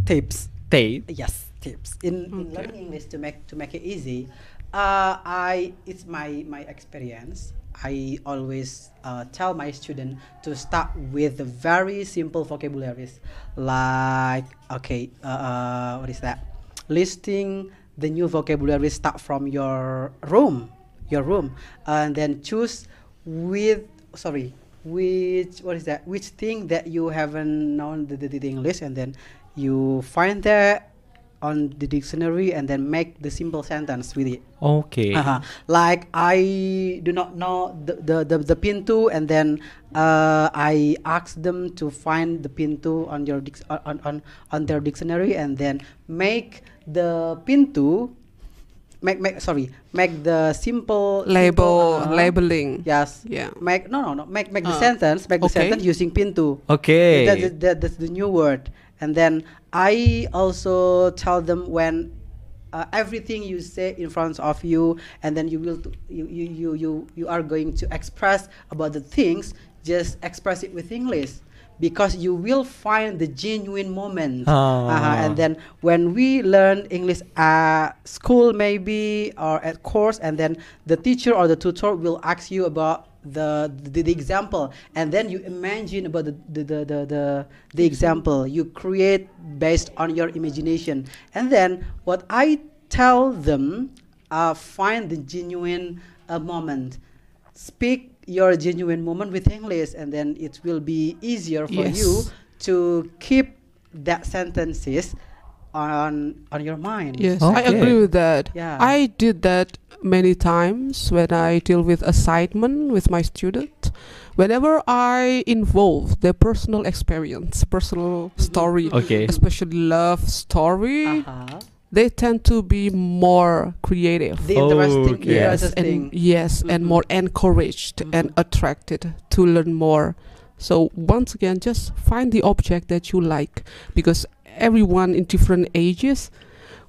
Tips. Tape. Yes, tips. In Okay. learning English to make it easy. It's my experience. I always tell my student to start with the very simple vocabularies, like what is that? Listing the new vocabulary. Start from your room, and then choose which thing that you haven't known the English, and then you find that on the dictionary, and then make the simple sentence with it. Okay. Like I do not know the pintu, and then I ask them to find the pintu on your on their dictionary, and then make the pintu make the simple Labeling. Yes. Yeah. Make the sentence. Make the Okay. sentence using pintu. Okay. That's the new word. And then I also tell them when everything you say in front of you, and then you are going to express about the things, just express it with English, because you will find the genuine moment. And then when we learn English at school maybe, or at course, and then the teacher or the tutor will ask you about the example, and then you imagine about the example you create based on your imagination. And then what I tell them, find the genuine moment, speak your genuine moment with English, and then it will be easier for you to keep that sentences on your mind. Yes, I Okay. agree with that. Yeah. I did that many times when I deal with assignment with my student. Whenever I involve their personal experience, personal story, Okay. especially love story, Uh-huh. they tend to be more creative. The interesting, Okay. Yes, and more encouraged and attracted to learn more. So once again, just find the object that you like, because everyone in different ages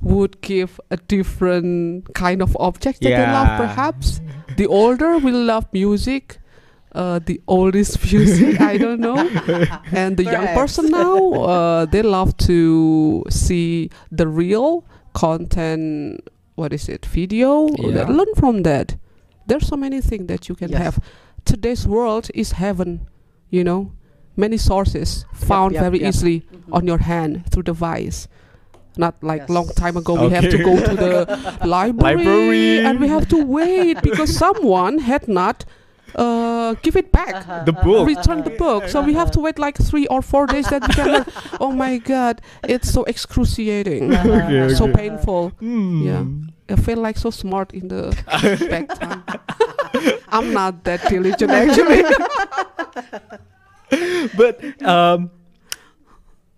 would give a different kind of object that they love. Yeah. Perhaps the older will love music, the oldest music, I don't know, and the young Perhaps. person now, they love to see the real content. What is it? Video. Yeah. Learn from that. There's so many things that you can Yes. have. Today's world is heaven, you know. Many sources found very yep. easily Mhm. on your hand through device. Not like Yes. long time ago we have to Okay. go to the library and we have to wait because someone had not give it back. The book. Return the book, so we have to wait like 3 or 4 days that we can learn. Oh my god, it's so excruciating, Okay, so okay. painful. Yeah, I feel like so smart in the back time. I'm not that diligent actually. But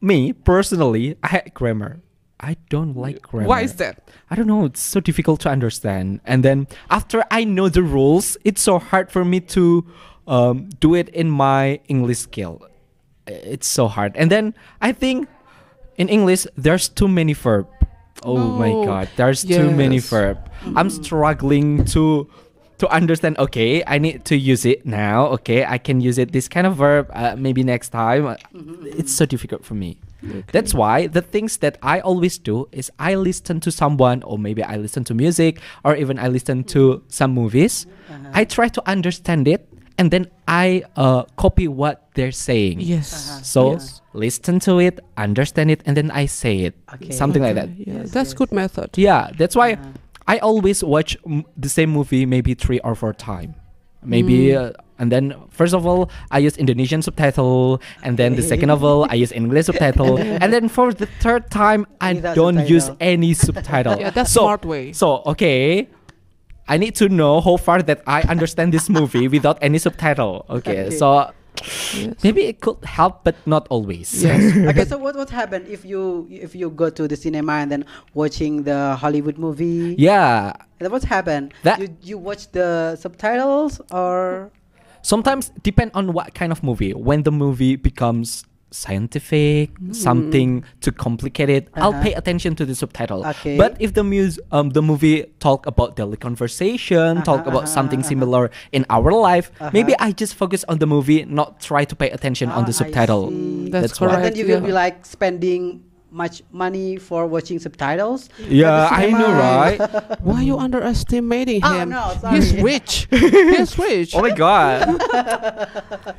me personally, I hate grammar. I don't like grammar. Why is that? I don't know. It's so difficult to understand. And then after I know the rules, it's so hard for me to do it in my English skill. It's so hard. And then I think in English there's too many verb. Oh my No. god, there's too many Yes. verb. I'm struggling to understand. Okay, I need to use it now. Okay, I can use it this kind of verb maybe next time. It's so difficult for me. That's why the things that I always do is I listen to someone, or maybe I listen to music, or even I listen to some movies. I try to understand it, and then I copy what they're saying. Yes. So Yes. listen to it, understand it, and then I say it. Okay. Something like that. Yeah, Yes, that's yes. good method. Yeah, that's why Uh-huh. I always watch the same movie maybe 3 or 4 times. Maybe and then first of all I use Indonesian subtitle, and then the second of all I use English subtitle, and then for the third time I Without don't use subtitle. any subtitle. Yeah, that's so, smart way. So okay, I need to know how far that I understand this movie without any subtitle. Okay, Okay. so Yes. Maybe it could help, but not always. Yes. Okay, so what happened if you go to the cinema and then watching the Hollywood movie? Yeah. Then what happened? That- You watch the subtitles or Sometimes depend on what kind of movie. When the movie becomes scientific, something too complicated, I'll pay attention to the subtitle. Okay. But if the movie talk about daily conversation, talk about something similar in our life, maybe I just focus on the movie, not try to pay attention on the I subtitle. see. That's why. and correct. then you will yeah. be like spending much money for watching subtitles. Yeah, at the I know, cinema. right? Why are you underestimating Oh, him? no, sorry. He's rich. He's rich. Oh my god.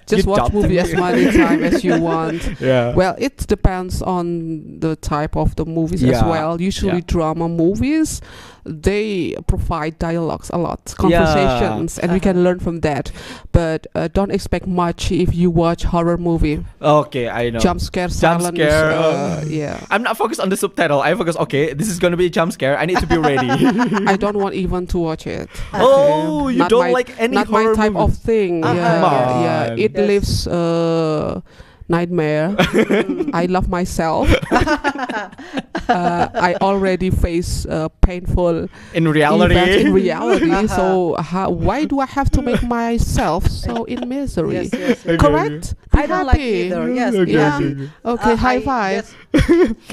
Just you watch doubted movie me. as many time as you want. Yeah. Well, it depends on the type of the movies as Yeah. well. Usually Yeah. drama movies, they provide dialogues a lot, conversations, and we can learn from that. But don't expect much if you watch horror movie. Okay, I know. Jump scare, Jump silence. scare, Yeah. I'm not focused on the subtitle. I focus, okay, this is gonna be a jump scare. I need to be ready. I don't want even to watch it. Oh, Okay. you Not don't my- like any Not my horror type movies? of thing. Come Yeah. on. It Yes. leaves nightmare. I love myself. I already face painful In reality. events in reality. Uh-huh. So why do I have to make myself so in misery? Yes, yes, yes. Correct? Be I don't like happy. either. Yes, Yeah. Okay, high I- five.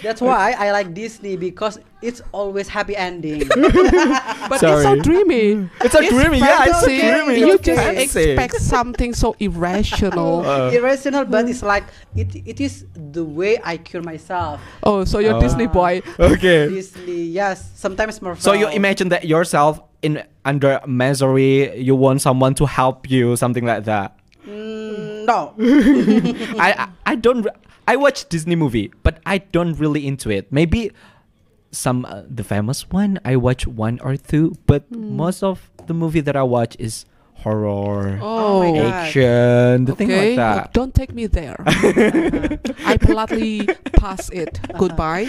That's why I like Disney because it's always happy ending. But it's so Sorry. dreamy. It's a dreamy, yeah, it's a fantasy. dreamy. You it's just fancy. expect something so irrational. Irrational, but it's like it is the way I cure myself. Oh, so you're Oh. Disney boy. Okay. Disney, yes, sometimes more. So you imagine that yourself in under misery, you want someone to help you, something like that. No. I don't. I watch Disney movie, but I don't really into it. Maybe some the famous one I watch one or two, but most of the movie that I watch is horror, Oh my God. action, the thing like Okay, that. don't take me there. I politely pass it. Goodbye.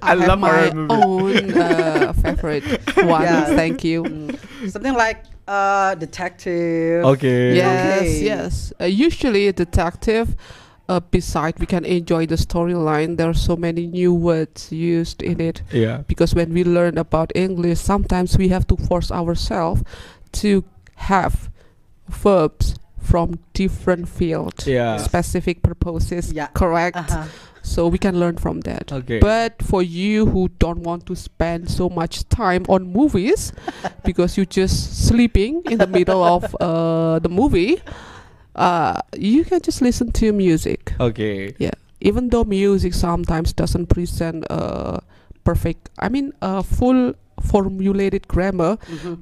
I have love my horror movie. own favorite one. Yeah. Thank you. Something like detective. Okay. Yes, Okay. yes. Usually, a detective. Besides, we can enjoy the storyline. There are so many new words used in it. Yeah. Because when we learn about English, sometimes we have to force ourselves to have verbs from different fields, Yeah. specific purposes. Yeah. Correct. Uh-huh. So we can learn from that. Okay. But for you who don't want to spend so much time on movies because you're just sleeping in the middle of the movie, you can just listen to music. Okay. Yeah. Even though music sometimes doesn't present perfect, full formulated grammar,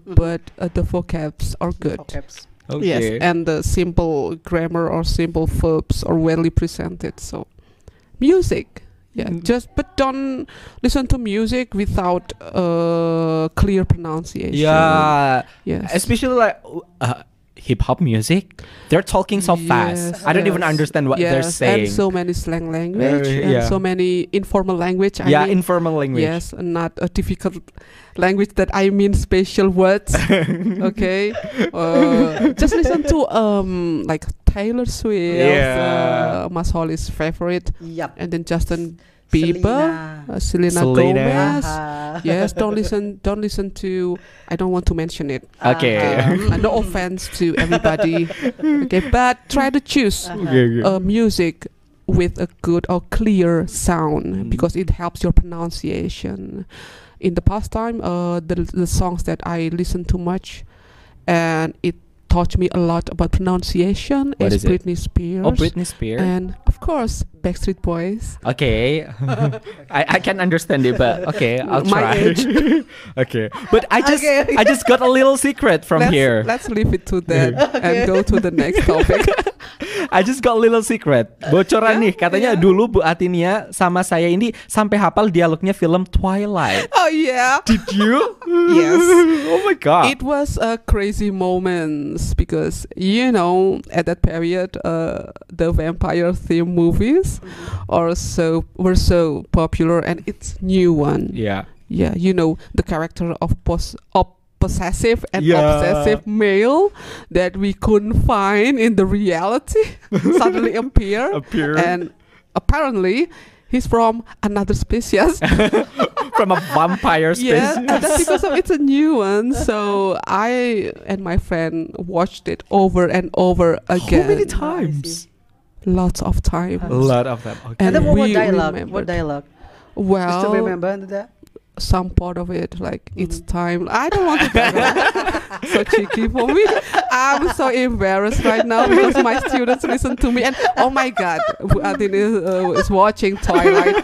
but the vocabs are good. Vocabs. Okay. Yes, and the simple grammar or simple verbs are well presented. So, music, yeah. But don't listen to music without clear pronunciation. Yeah. Yes. Especially like hip hop music. They're talking so fast. Yes, I don't even yes. understand what they're Yes, saying. and so many slang language and yeah. so many informal language. I yeah, mean, informal language. yes, not a difficult language that I mean special words. Okay, just listen to like Taylor Swift, Yeah. Mas Holly's favorite, Yep. and then Justin Bieber, Selena. Selena Selena. Gomez. Uh-huh. Yes, don't listen to. I don't want to mention it. Okay. No offense to everybody. Okay, but try to choose music with a good or clear sound because it helps your pronunciation. In the past time, the songs that I listened to much, and it taught me a lot about pronunciation. What is is it? Britney Spears. Oh, Britney Spears. And of course, Backstreet Boys. Okay. I can understand it, but okay, I'll My try. age. Okay. But I just Okay. I just got a little secret from here. Let's leave it to that and go to the next topic. I just got a little secret. Bocoran nih, katanya dulu Bu Atinia sama saya ini sampai hafal dialognya film Twilight. Oh yeah. Did you? Yes. Oh my god. It was a crazy moments because at that period the vampire theme movies were so popular and it's new one. Yeah. Yeah, the character of possessive and Yeah. obsessive male that we couldn't find in the reality suddenly appear. And apparently he's from another species. From a vampire Yes, species. and that's because of it's a new one. So I and my friend watched it over and over again. How many times? Lots of time. A lot of them. Okay. And And then what we dialogue? remembered. What dialogue? You Well, still remember that? some part of it, like it's time. I don't want to tell you. So cheeky for me. I'm so embarrassed right now because my students listen to me and oh my god, Adin is watching Twilight.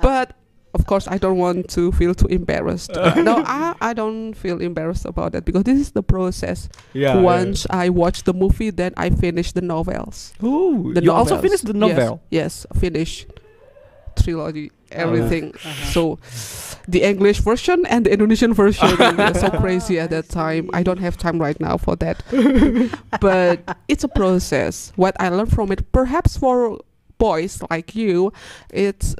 But of course, I don't want to feel too embarrassed. No, I don't feel embarrassed about that because this is the process. Yeah. Once I watch the movie, then I finish the novels. Ooh, The you also novels. finished the novel. Yes, finish trilogy, everything. So the English version and the Indonesian version were so crazy at that time. I don't have time right now for that. But it's a process. What I learned from it, perhaps for boys like you, it's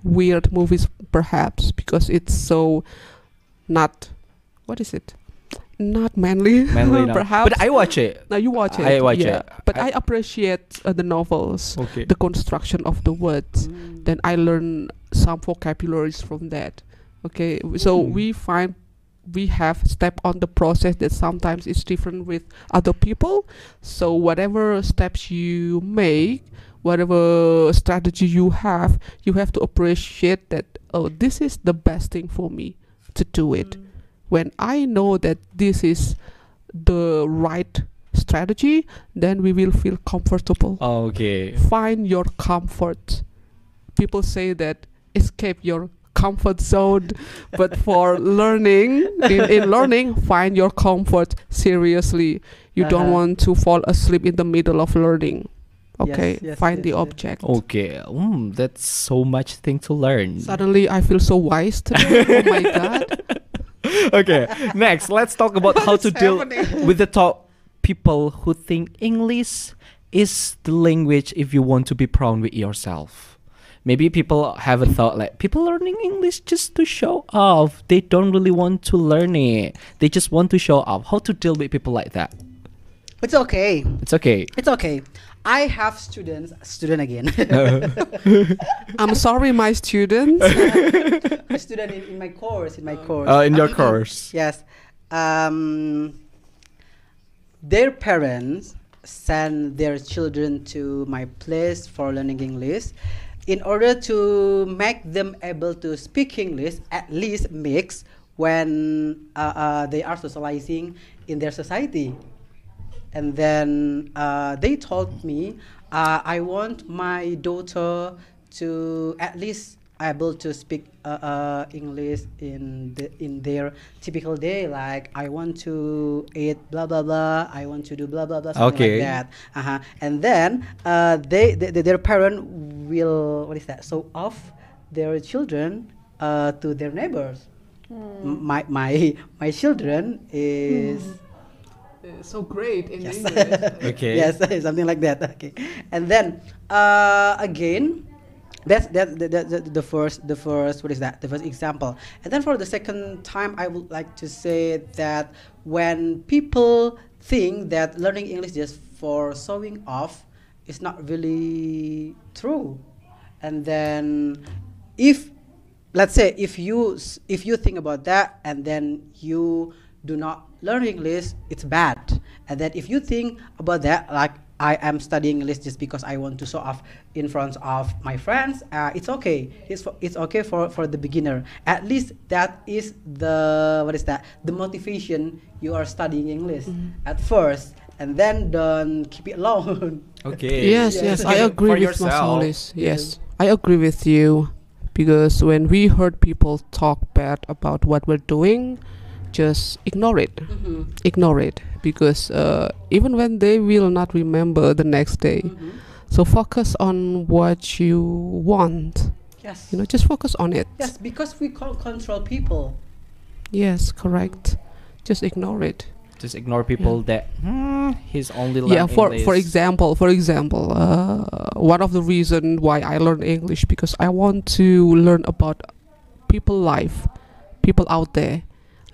weird movies perhaps because it's so not, what is it? Not manly, Manly now. perhaps. But I watch it. Now you watch it. I watch it. But I appreciate the novels, Okay. the construction of the words. Then I learn some vocabularies from that. Okay, so we have step on the process that sometimes is different with other people. So whatever steps you make, whatever strategy you have to appreciate that. Oh, this is the best thing for me to do it. When I know that this is the right strategy, then we will feel comfortable. Okay. Find your comfort. People say that escape your comfort zone, but for learning, in learning, find your comfort seriously. You don't want to fall asleep in the middle of learning. Okay, find the object. Okay. That's so much thing to learn. Suddenly, I feel so wise today. Oh my god. Okay. Next, let's talk about how to deal with the top people who think English is the language if you want to be proud with yourself. Maybe people have a thought like people learning English just to show off. They don't really want to learn it. They just want to show off. How to deal with people like that? It's okay. It's okay. It's okay. I have student again. I'm sorry, my students. A student in my course. In your course. Yes. Their parents send their children to my place for learning English in order to make them able to speak English, at least mix when they are socializing in their society. And then they told me, I want my daughter to at least able to speak English in their typical day. Like I want to eat blah blah blah. I want to do blah blah blah. Something like that. And then their parent will show off their children to their neighbors. My children is. So great in Yes. English. Okay. Yes, something like that. Okay, and then again, that's the first the first example. And then for the second time, I would like to say that when people think that learning English just for showing off, is not really true. And then if let's say if you think about that and then you do not learn English, it's bad. And then if you think about that, like I am studying English just because I want to show off in front of my friends, it's okay. It's okay for the beginner. At least that is the the motivation you are studying English at first, and then don't keep it alone. Okay. Yes, I agree For with yourself. Marsalis. Yes, I agree with you. Because when we heard people talk bad about what we're doing, just ignore it. Ignore it. Because even when they will not remember the next day. So focus on what you want. Yes. Just focus on it. Yes, because we can't control people. Yes, correct. Just ignore it. Just ignore people that he's only learning Yeah, for English. example, one of the reason why I learn English because I want to learn about people life, people out there.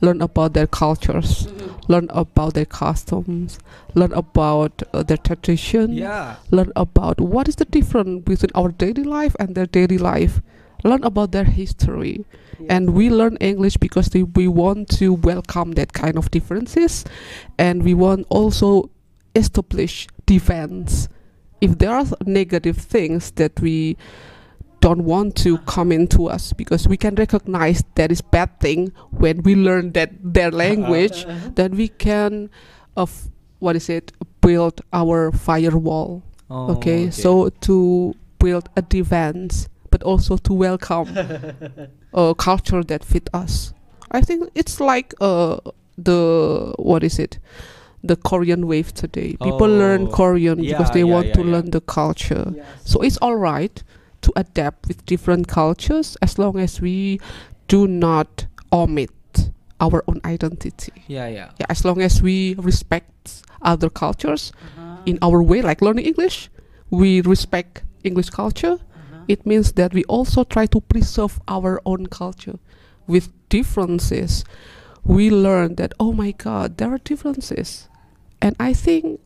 learn about their cultures, learn about their customs, learn about their tradition, Yeah. learn about what is the difference between our daily life and their daily life, learn about their history. And we learn English because we want to welcome that kind of differences, and we want also establish defense if there are negative things that we don't want to come into us, because we can recognize that is bad thing when we learn that their language, then we can build our firewall. Okay, so to build a defense, but also to welcome a culture that fit us. I think it's like the Korean wave today. People learn Korean because they want to learn the culture. So it's all right to adapt with different cultures as long as we do not omit our own identity. Yeah. As long as we respect other cultures in our way, like learning English, we respect English culture. It means that we also try to preserve our own culture. With differences, we learn that, oh my God, there are differences. And I think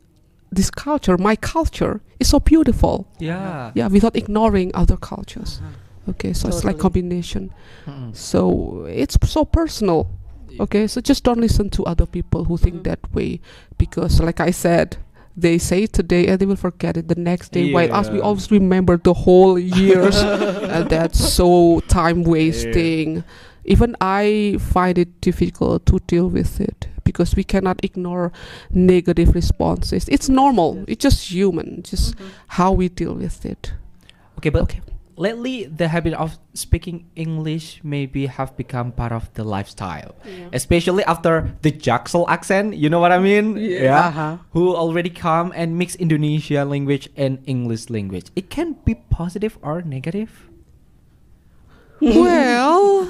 this culture, my culture, is so beautiful. Yeah. Yeah, without ignoring other cultures. Okay, so it's like combination. So it's so personal. Okay, so just don't listen to other people who think that way, because like I said, they say it today and they will forget it the next day. While us, we always remember the whole years, and that's so time wasting. Even I find it difficult to deal with it, because we cannot ignore negative responses. It's normal. It's just human. Just how we deal with it. Okay, but lately the habit of speaking English maybe have become part of the lifestyle, especially after the Jaksel accent. You know what I mean? Who already come and mix Indonesian language and English language. It can be positive or negative. Well,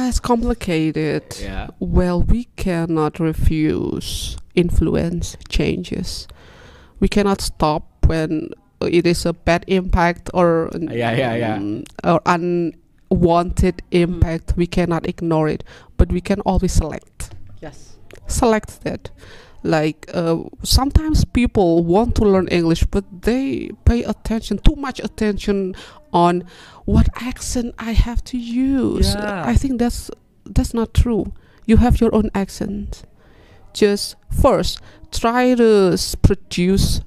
it's complicated. Yeah. Well, we cannot refuse influence changes. We cannot stop when it is a bad impact or or unwanted impact. We cannot ignore it, but we can always select that. Like sometimes people want to learn English, but they pay too much attention on what accent I have to use. I think that's not true. You have your own accent. Just first try to produce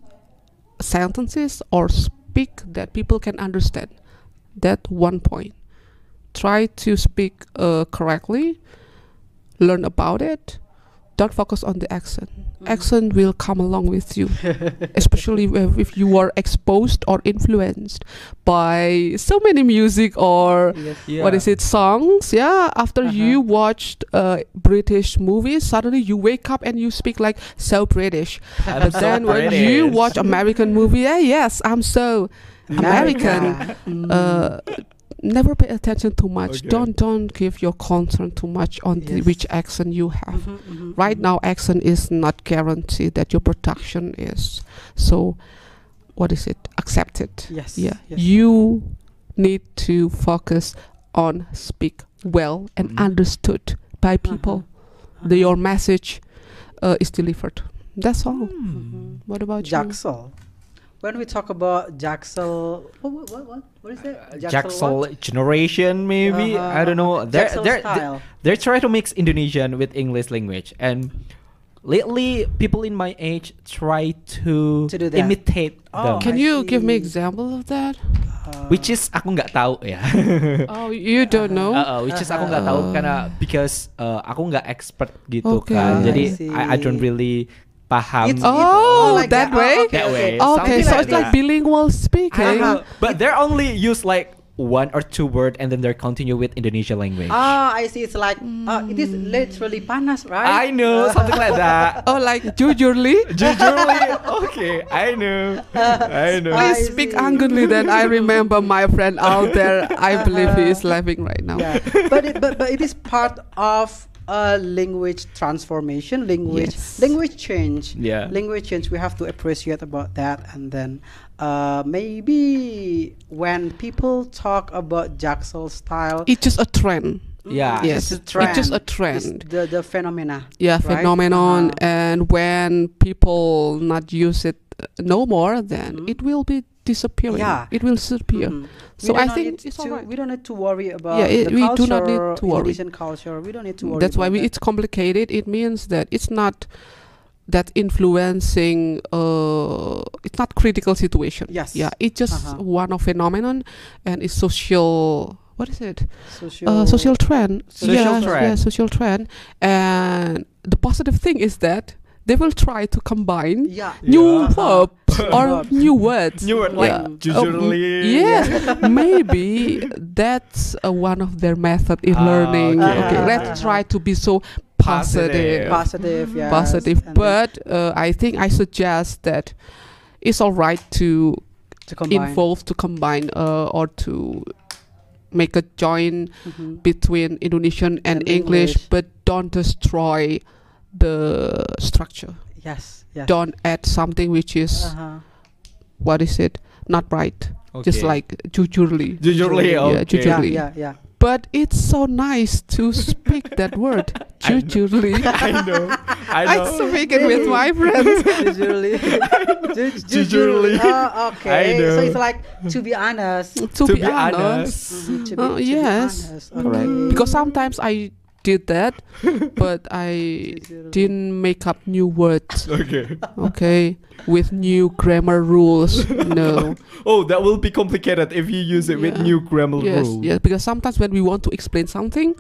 sentences or speak that people can understand. That one point. Try to speak correctly. Learn about it. Don't focus on the accent. Accent will come along with you, especially if you are exposed or influenced by so many music or songs. After you watched British movies, suddenly you wake up and you speak like so British. But then when you watch American movie, yes, I'm so American. Never pay attention too much. Don't give your concern too much on which accent you have. Right now, accent is not guaranteed that your production is. So, accept it. You need to focus on speak well and understood by people. Your message is delivered. That's all. What about Jaksel? When we talk about Jaksel, what is that? Jaksel generation, maybe. I don't know. They're trying to mix Indonesian with English language, and lately people in my age try to imitate them. Can you give me example of that? Which is aku nggak tahu ya. Oh, you don't know? Which is aku nggak tahu karena because aku nggak expert gitu kan. Jadi I don't really paham. Like that way? That way. Okay, so it's like bilingual speaking. But they're only use like one or two word and then they continue with Indonesian language. I see. It's like it is literally panas, right? I know, something like that. Like jujurly? Okay, I know. Please speak Anggunly, then I remember my friend out there. I believe he is laughing right now. But it is part of language transformation, language change. Language change. We have to appreciate about that, and then maybe when people talk about Jaksel style, it's just a trend. Yeah, Yes, It's a trend. it's just a It's trend. the phenomena. Yeah, right? phenomenon. Uh-huh. And when people not use it no more, then Mhm. it will be disappearing. Yeah. It will disappear. Mhm. So We do I not think need it's to, alright. we don't need to worry about Yeah, the we culture, do not need to worry. Indonesian culture. We don't need to worry. That's why about that. it's complicated. It means that it's not that influencing. It's not critical situation. Yes. Yeah, it's just Uh-huh. one of phenomenon, and it's social. What is it? social. Social trend. Social yeah, trend. Yeah, social trend. And the positive thing is that they will try to combine Yeah. new Yeah. verbs or Verbs. new words. New word Yeah. like usually. Yeah, maybe that's one of their method in Ah, learning. okay. Okay, let's try to be so positive. Positive. Yeah. Positive. But I think I suggest that it's all right to to combine. involve, to combine, or to make a join Mhm. between Indonesian and And English, English. but don't destroy the structure. Yes. Yes. Don't add something which is what is it? Not right. Just Okay. like jujurly. Usually, Yeah, okay. jujurly. Yeah. Yeah. But it's so nice to speak that word, I know. jujurly. I know. I I know. speak it with my friends. Usually. Jujurly. Oh, okay. I know. So it's like to be honest. To be honest. Mhm, to Oh, be yes. honest. Correct. Okay. Because sometimes I did that, but I didn't make up new words. Okay. Okay, with new grammar rules. No. Oh, that will be complicated if you use it with Yeah. new grammar Yes, rules. yes. Because sometimes when we want to explain something,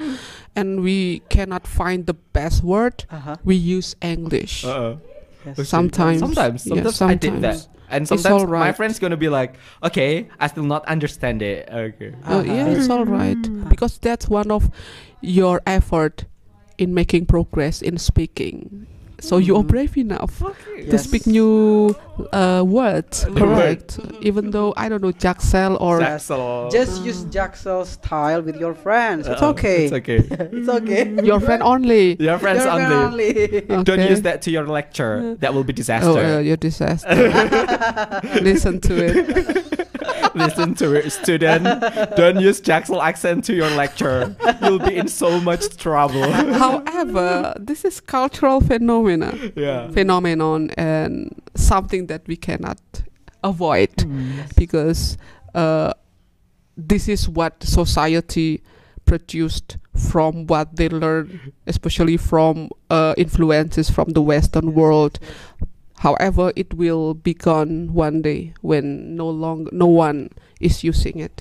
and we cannot find the best word, Uh-huh. we use English. Uh-uh. Yes. Okay. Sometimes. Sometimes Yeah, I did that. sometimes. And It's sometimes my alright. friend's gonna be like, okay, I still not understand it. Okay. Yeah, Uh-huh. it's all right because that's one of your effort in making progress in speaking. So you are Mhm. brave enough Okay. to Yes. speak new words, New correct? Even though I don't know Jaxel or Jaxel. Just use Jaxel style with your friends. It's Uh-uh. okay. It's okay. It's okay. your friend only. Your friends Your friend only. only. Don't Okay. use that to your lecture. That will be Oh, disaster. your disaster. Listen to it. Listen to it, student. Don't use Jaxel accent to your lecture. You'll be in so much trouble. However, this is cultural Yeah. phenomenon and something that we cannot avoid because this is what society produced from what they learn, especially from influences from the Western world. However, it will be gone one day when no one is using it.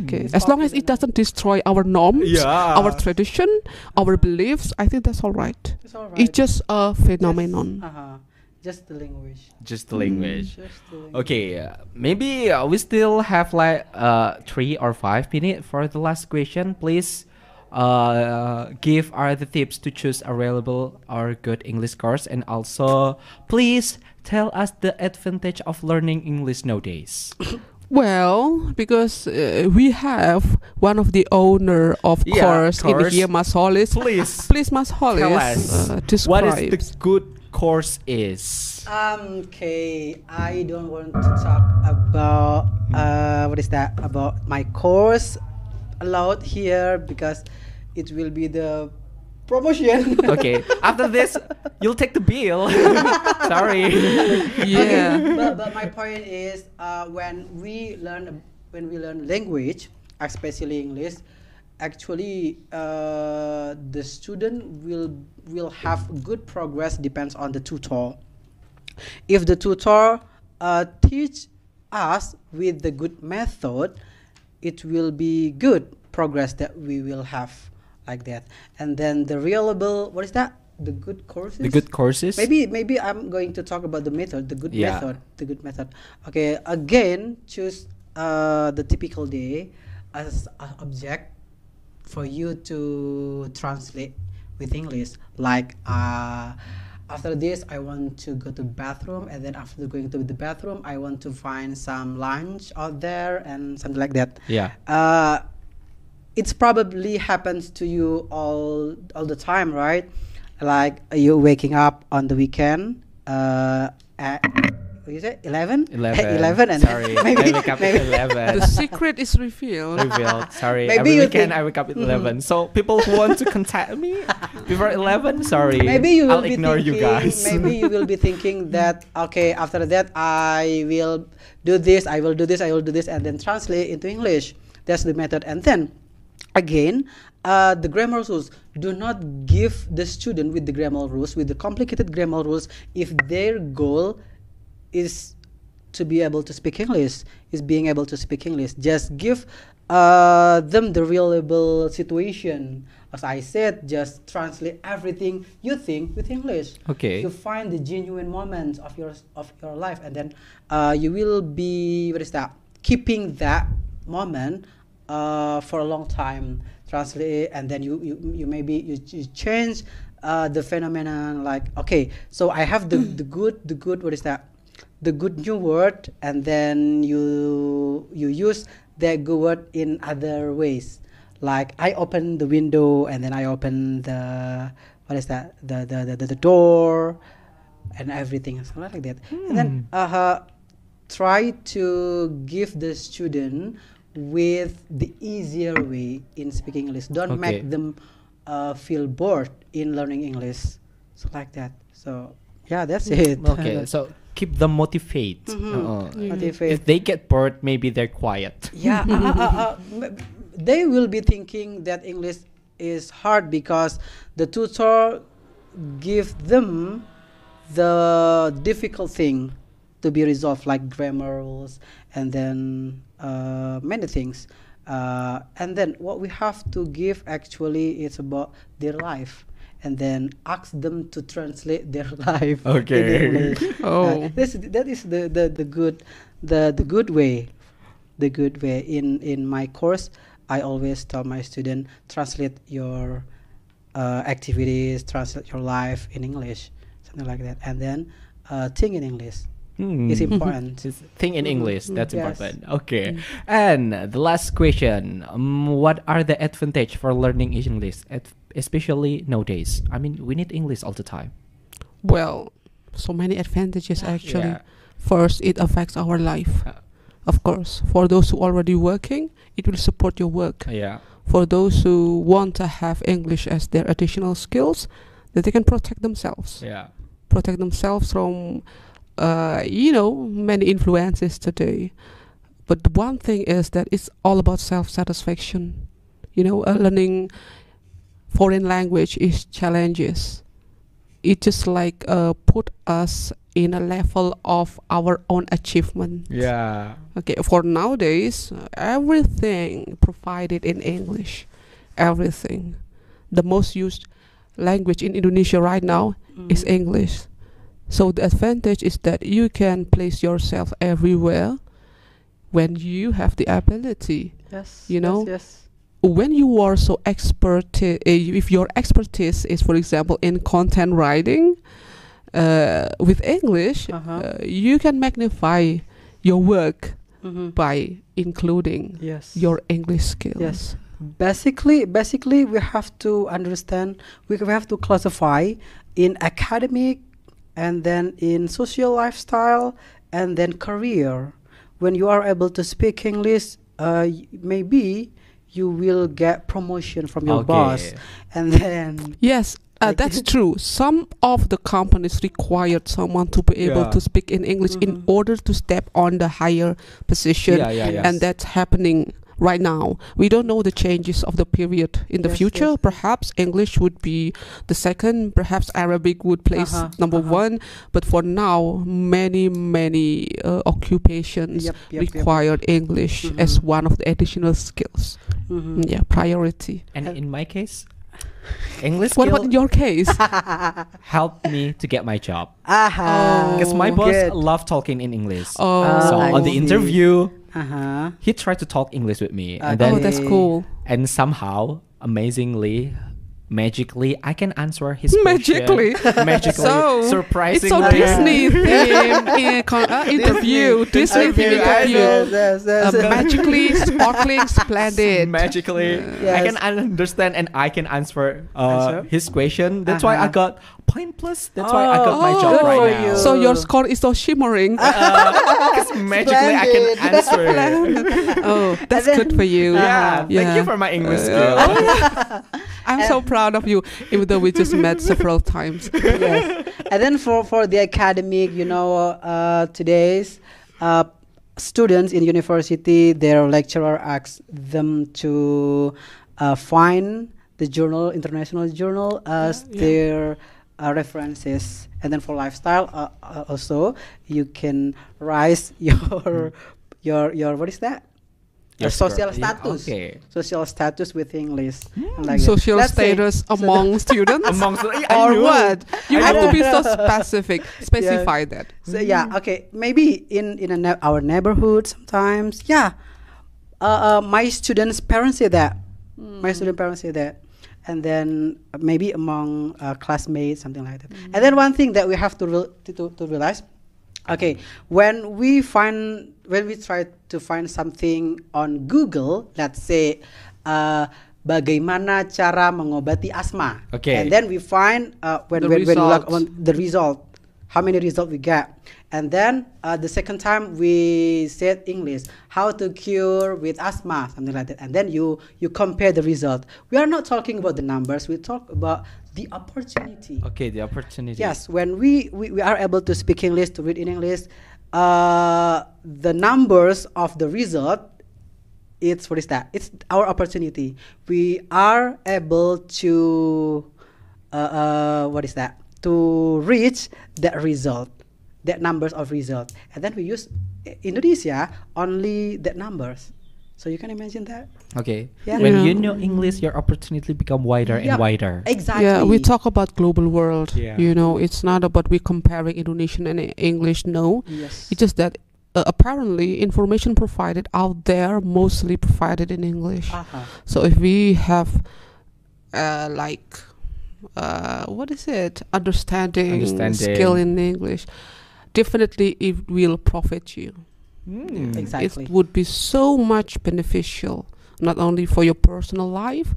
Okay, as long as it doesn't destroy our norms, Yeah. our tradition, our beliefs, I think that's all right. It's alright. It's just a phenomenon. Just the language. Just the language. Just the language. Okay, maybe we still have like 3 or 5 minutes for the last question. Please give our the tips to choose a reliable or good English course, and also please tell us the advantage of learning English nowadays. Well, because we have one of the owner of course in here, Mas Hollis. Please, Mas Hollis, Tell us describe. what is the good course is. Okay, I don't want to talk about what is that about my course a lot here because it will be the promotion. Okay, after this, you'll take the bill. Sorry. Yeah. But my point is when we learn language, especially English, actually the student will have good progress depends on the tutor. If the tutor teach us with the good method, it will be good progress that we will have like that. And then the reliable, what is that? The good courses. The good courses. Maybe I'm going to talk about the method, the good Yeah. method, the good method. Okay, again, choose the typical day as an object for you to translate with English. Like after this, I want to go to bathroom, and then after going to the bathroom, I want to find some lunch out there and something like that. Yeah. It's probably happens to you all the time, right? Like you waking up on the weekend, you say 11? 11. 11 and Sorry, maybe, I wake up at maybe 11. The secret is revealed. Revealed. Sorry, Maybe every you weekend think- I wake up at 11. So people who want to contact me before 11, sorry, maybe you will I'll be ignore thinking, you guys. maybe you will be thinking that okay, after that I will do this, I will do this, I will do this, and then translate into English. That's the method. And then again, the grammar rules. Do not give the student with the grammar rules, with the complicated grammar rules, if their goal is to be able to speak English, is being able to speak English. Just give them the reliable situation. As I said, just translate everything you think with English. Okay. You find the genuine moments of your life, and then you will be keeping that moment for a long time. Translate, and then you maybe you change the phenomenon. Like okay, so I have the good the good new word, and then you use that good word in other ways. Like I open the window, and then I open the the door, and everything something like that. And then try to give the student with the easier way in speaking English. Don't make them feel bored in learning English, so like that. So yeah, that's it. Okay, so keep them motivated. Motivate. If they get bored, maybe they're quiet. Yeah, they will be thinking that English is hard because the tutor give them the difficult thing to be resolved, like grammar rules, and then many things. And then what we have to give actually is about their life, and then ask them to translate their life Okay. in English. Oh. That is the good way. The good way. In my course, I always tell my student, translate your activities, translate your life in English, something like that, and then think in English. It's important. Just think in English. That's Yes. important. Okay. And the last question: what are the advantage for learning English, especially nowadays? I mean, we need English all the time. Well, so many advantages actually. Yeah. First, it affects our life. Of course, for those who already working, it will support your work. Yeah. For those who want to have English as their additional skills, that they can protect themselves. Yeah. Protect themselves from many influences today. But the one thing is that it's all about self-satisfaction. Learning foreign language is challenges. It just like put us in a level of our own achievement. Yeah. Okay, for nowadays, everything provided in English. Everything. The most used language in Indonesia right now is English. So the advantage is that you can place yourself everywhere when you have the ability. Yes. Yes. When you are so expert, if your expertise is, for example, in content writing, with English, you can magnify your work by including your English skills. Yes. Basically, we have to understand. We have to classify in academic, and then in social lifestyle, and then career. When you are able to speak English, maybe you will get promotion from your boss, and then yes, that's true. Some of the companies required someone to be able to speak in English in order to step on the higher position, and that's happening right now. We don't know the changes of the period in the future. Perhaps English would be the second, perhaps Arabic would place number one, but for now many occupations required English as one of the additional skills. Priority. And in my case, English what about in your case? helped me to get my job. Aha. Because my boss Good. loved talking in English. Oh, So I on the see. interview, Uh-huh. he tried to talk English with me, and Okay. oh, then that's cool. and somehow, amazingly, magically I can answer his Magically. question. Magically. So, Surprisingly. It's so Disney theme interview. Disney theme interview. Magically, sparkling, splendid. Magically, Yes. I can understand and I can answer his question. That's why I got point plus. That's why I got my Oh, job good right for now. you. So your score is so shimmering. Because magically I can answer. Oh, that's And then- good for you. Yeah, thank Yeah. you for my English skill. I'm so proud of you, even though we just met several times. Yes. And then for the academic, today's students in university, their lecturer asks them to find the journal, international journal, as their references. And then for lifestyle, also you can rise your what is that? Your social score. Yeah, status. okay. Social status with English. And like that. Social Let's say- status among students? Amongst Or what? You have to be so specific. Specify that. So okay, maybe in our neighborhood sometimes, my students' parents say that. My student parents say that, and then maybe among classmates, something like that. And then one thing that we have to realize, okay, when we try to find something on Google, let's say, bagaimana cara mengobati asma. Okay. And then we find when The we look result. on the result, how many results we get. And then the second time we said English, how to cure with asthma, something like that. And then you compare the result. We are not talking about the numbers. We talk about the opportunity. Okay, the opportunity. Yes, when we are able to speak English, to read in English, the numbers of the result, it's what is that? It's our opportunity. We are able to what is that? To reach that result, that numbers of result, and then we use Indonesia only that numbers. So you can imagine that. Okay. Yeah. When Yeah. you know English, your opportunity become wider and Yeah, wider. Exactly. Yeah, we talk about global world. Yeah. It's not about we comparing Indonesian and English. No, Yes. it's just that apparently information provided out there mostly provided in English. Uh-huh. So if we have what is it? Understanding skill in English, definitely it will profit you. Mm. Exactly. It would be so much beneficial, not only for your personal life,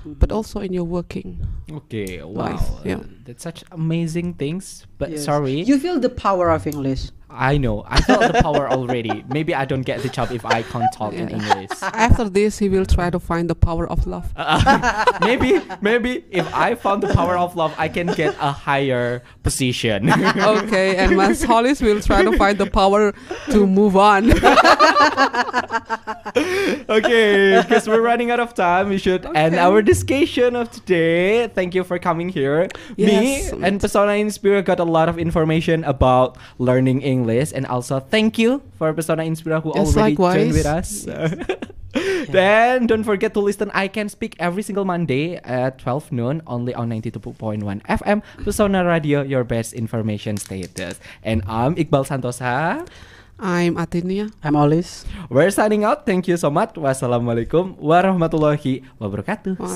but also in your working. Okay, wow. Life, yeah. That's such amazing things. But Yes. sorry, You feel the power of English. I know. I felt the power already. Maybe I don't get the job if I can't talk in English. After this, he will try to find the power of love. Maybe if I found the power of love, I can get a higher position. Okay, and Mas Hollis will try to find the power to move on. Okay, because we're running out of time, we should end our discussion of today. Thank you for coming here. Yes. Me and Pesona Inspira got a lot of information about learning English, and also thank you for Pesona Inspira who Yes, already joined likewise. with us. Then don't forget to listen I Can Speak every single Monday at 12 noon only on 92.1 FM Pesona Radio, your best information status. And I'm Iqbal Santosa. I'm Atinia. I'm Olis. We're signing out. Thank you so much. Wassalamualaikum warahmatullahi wabarakatuh. Bye.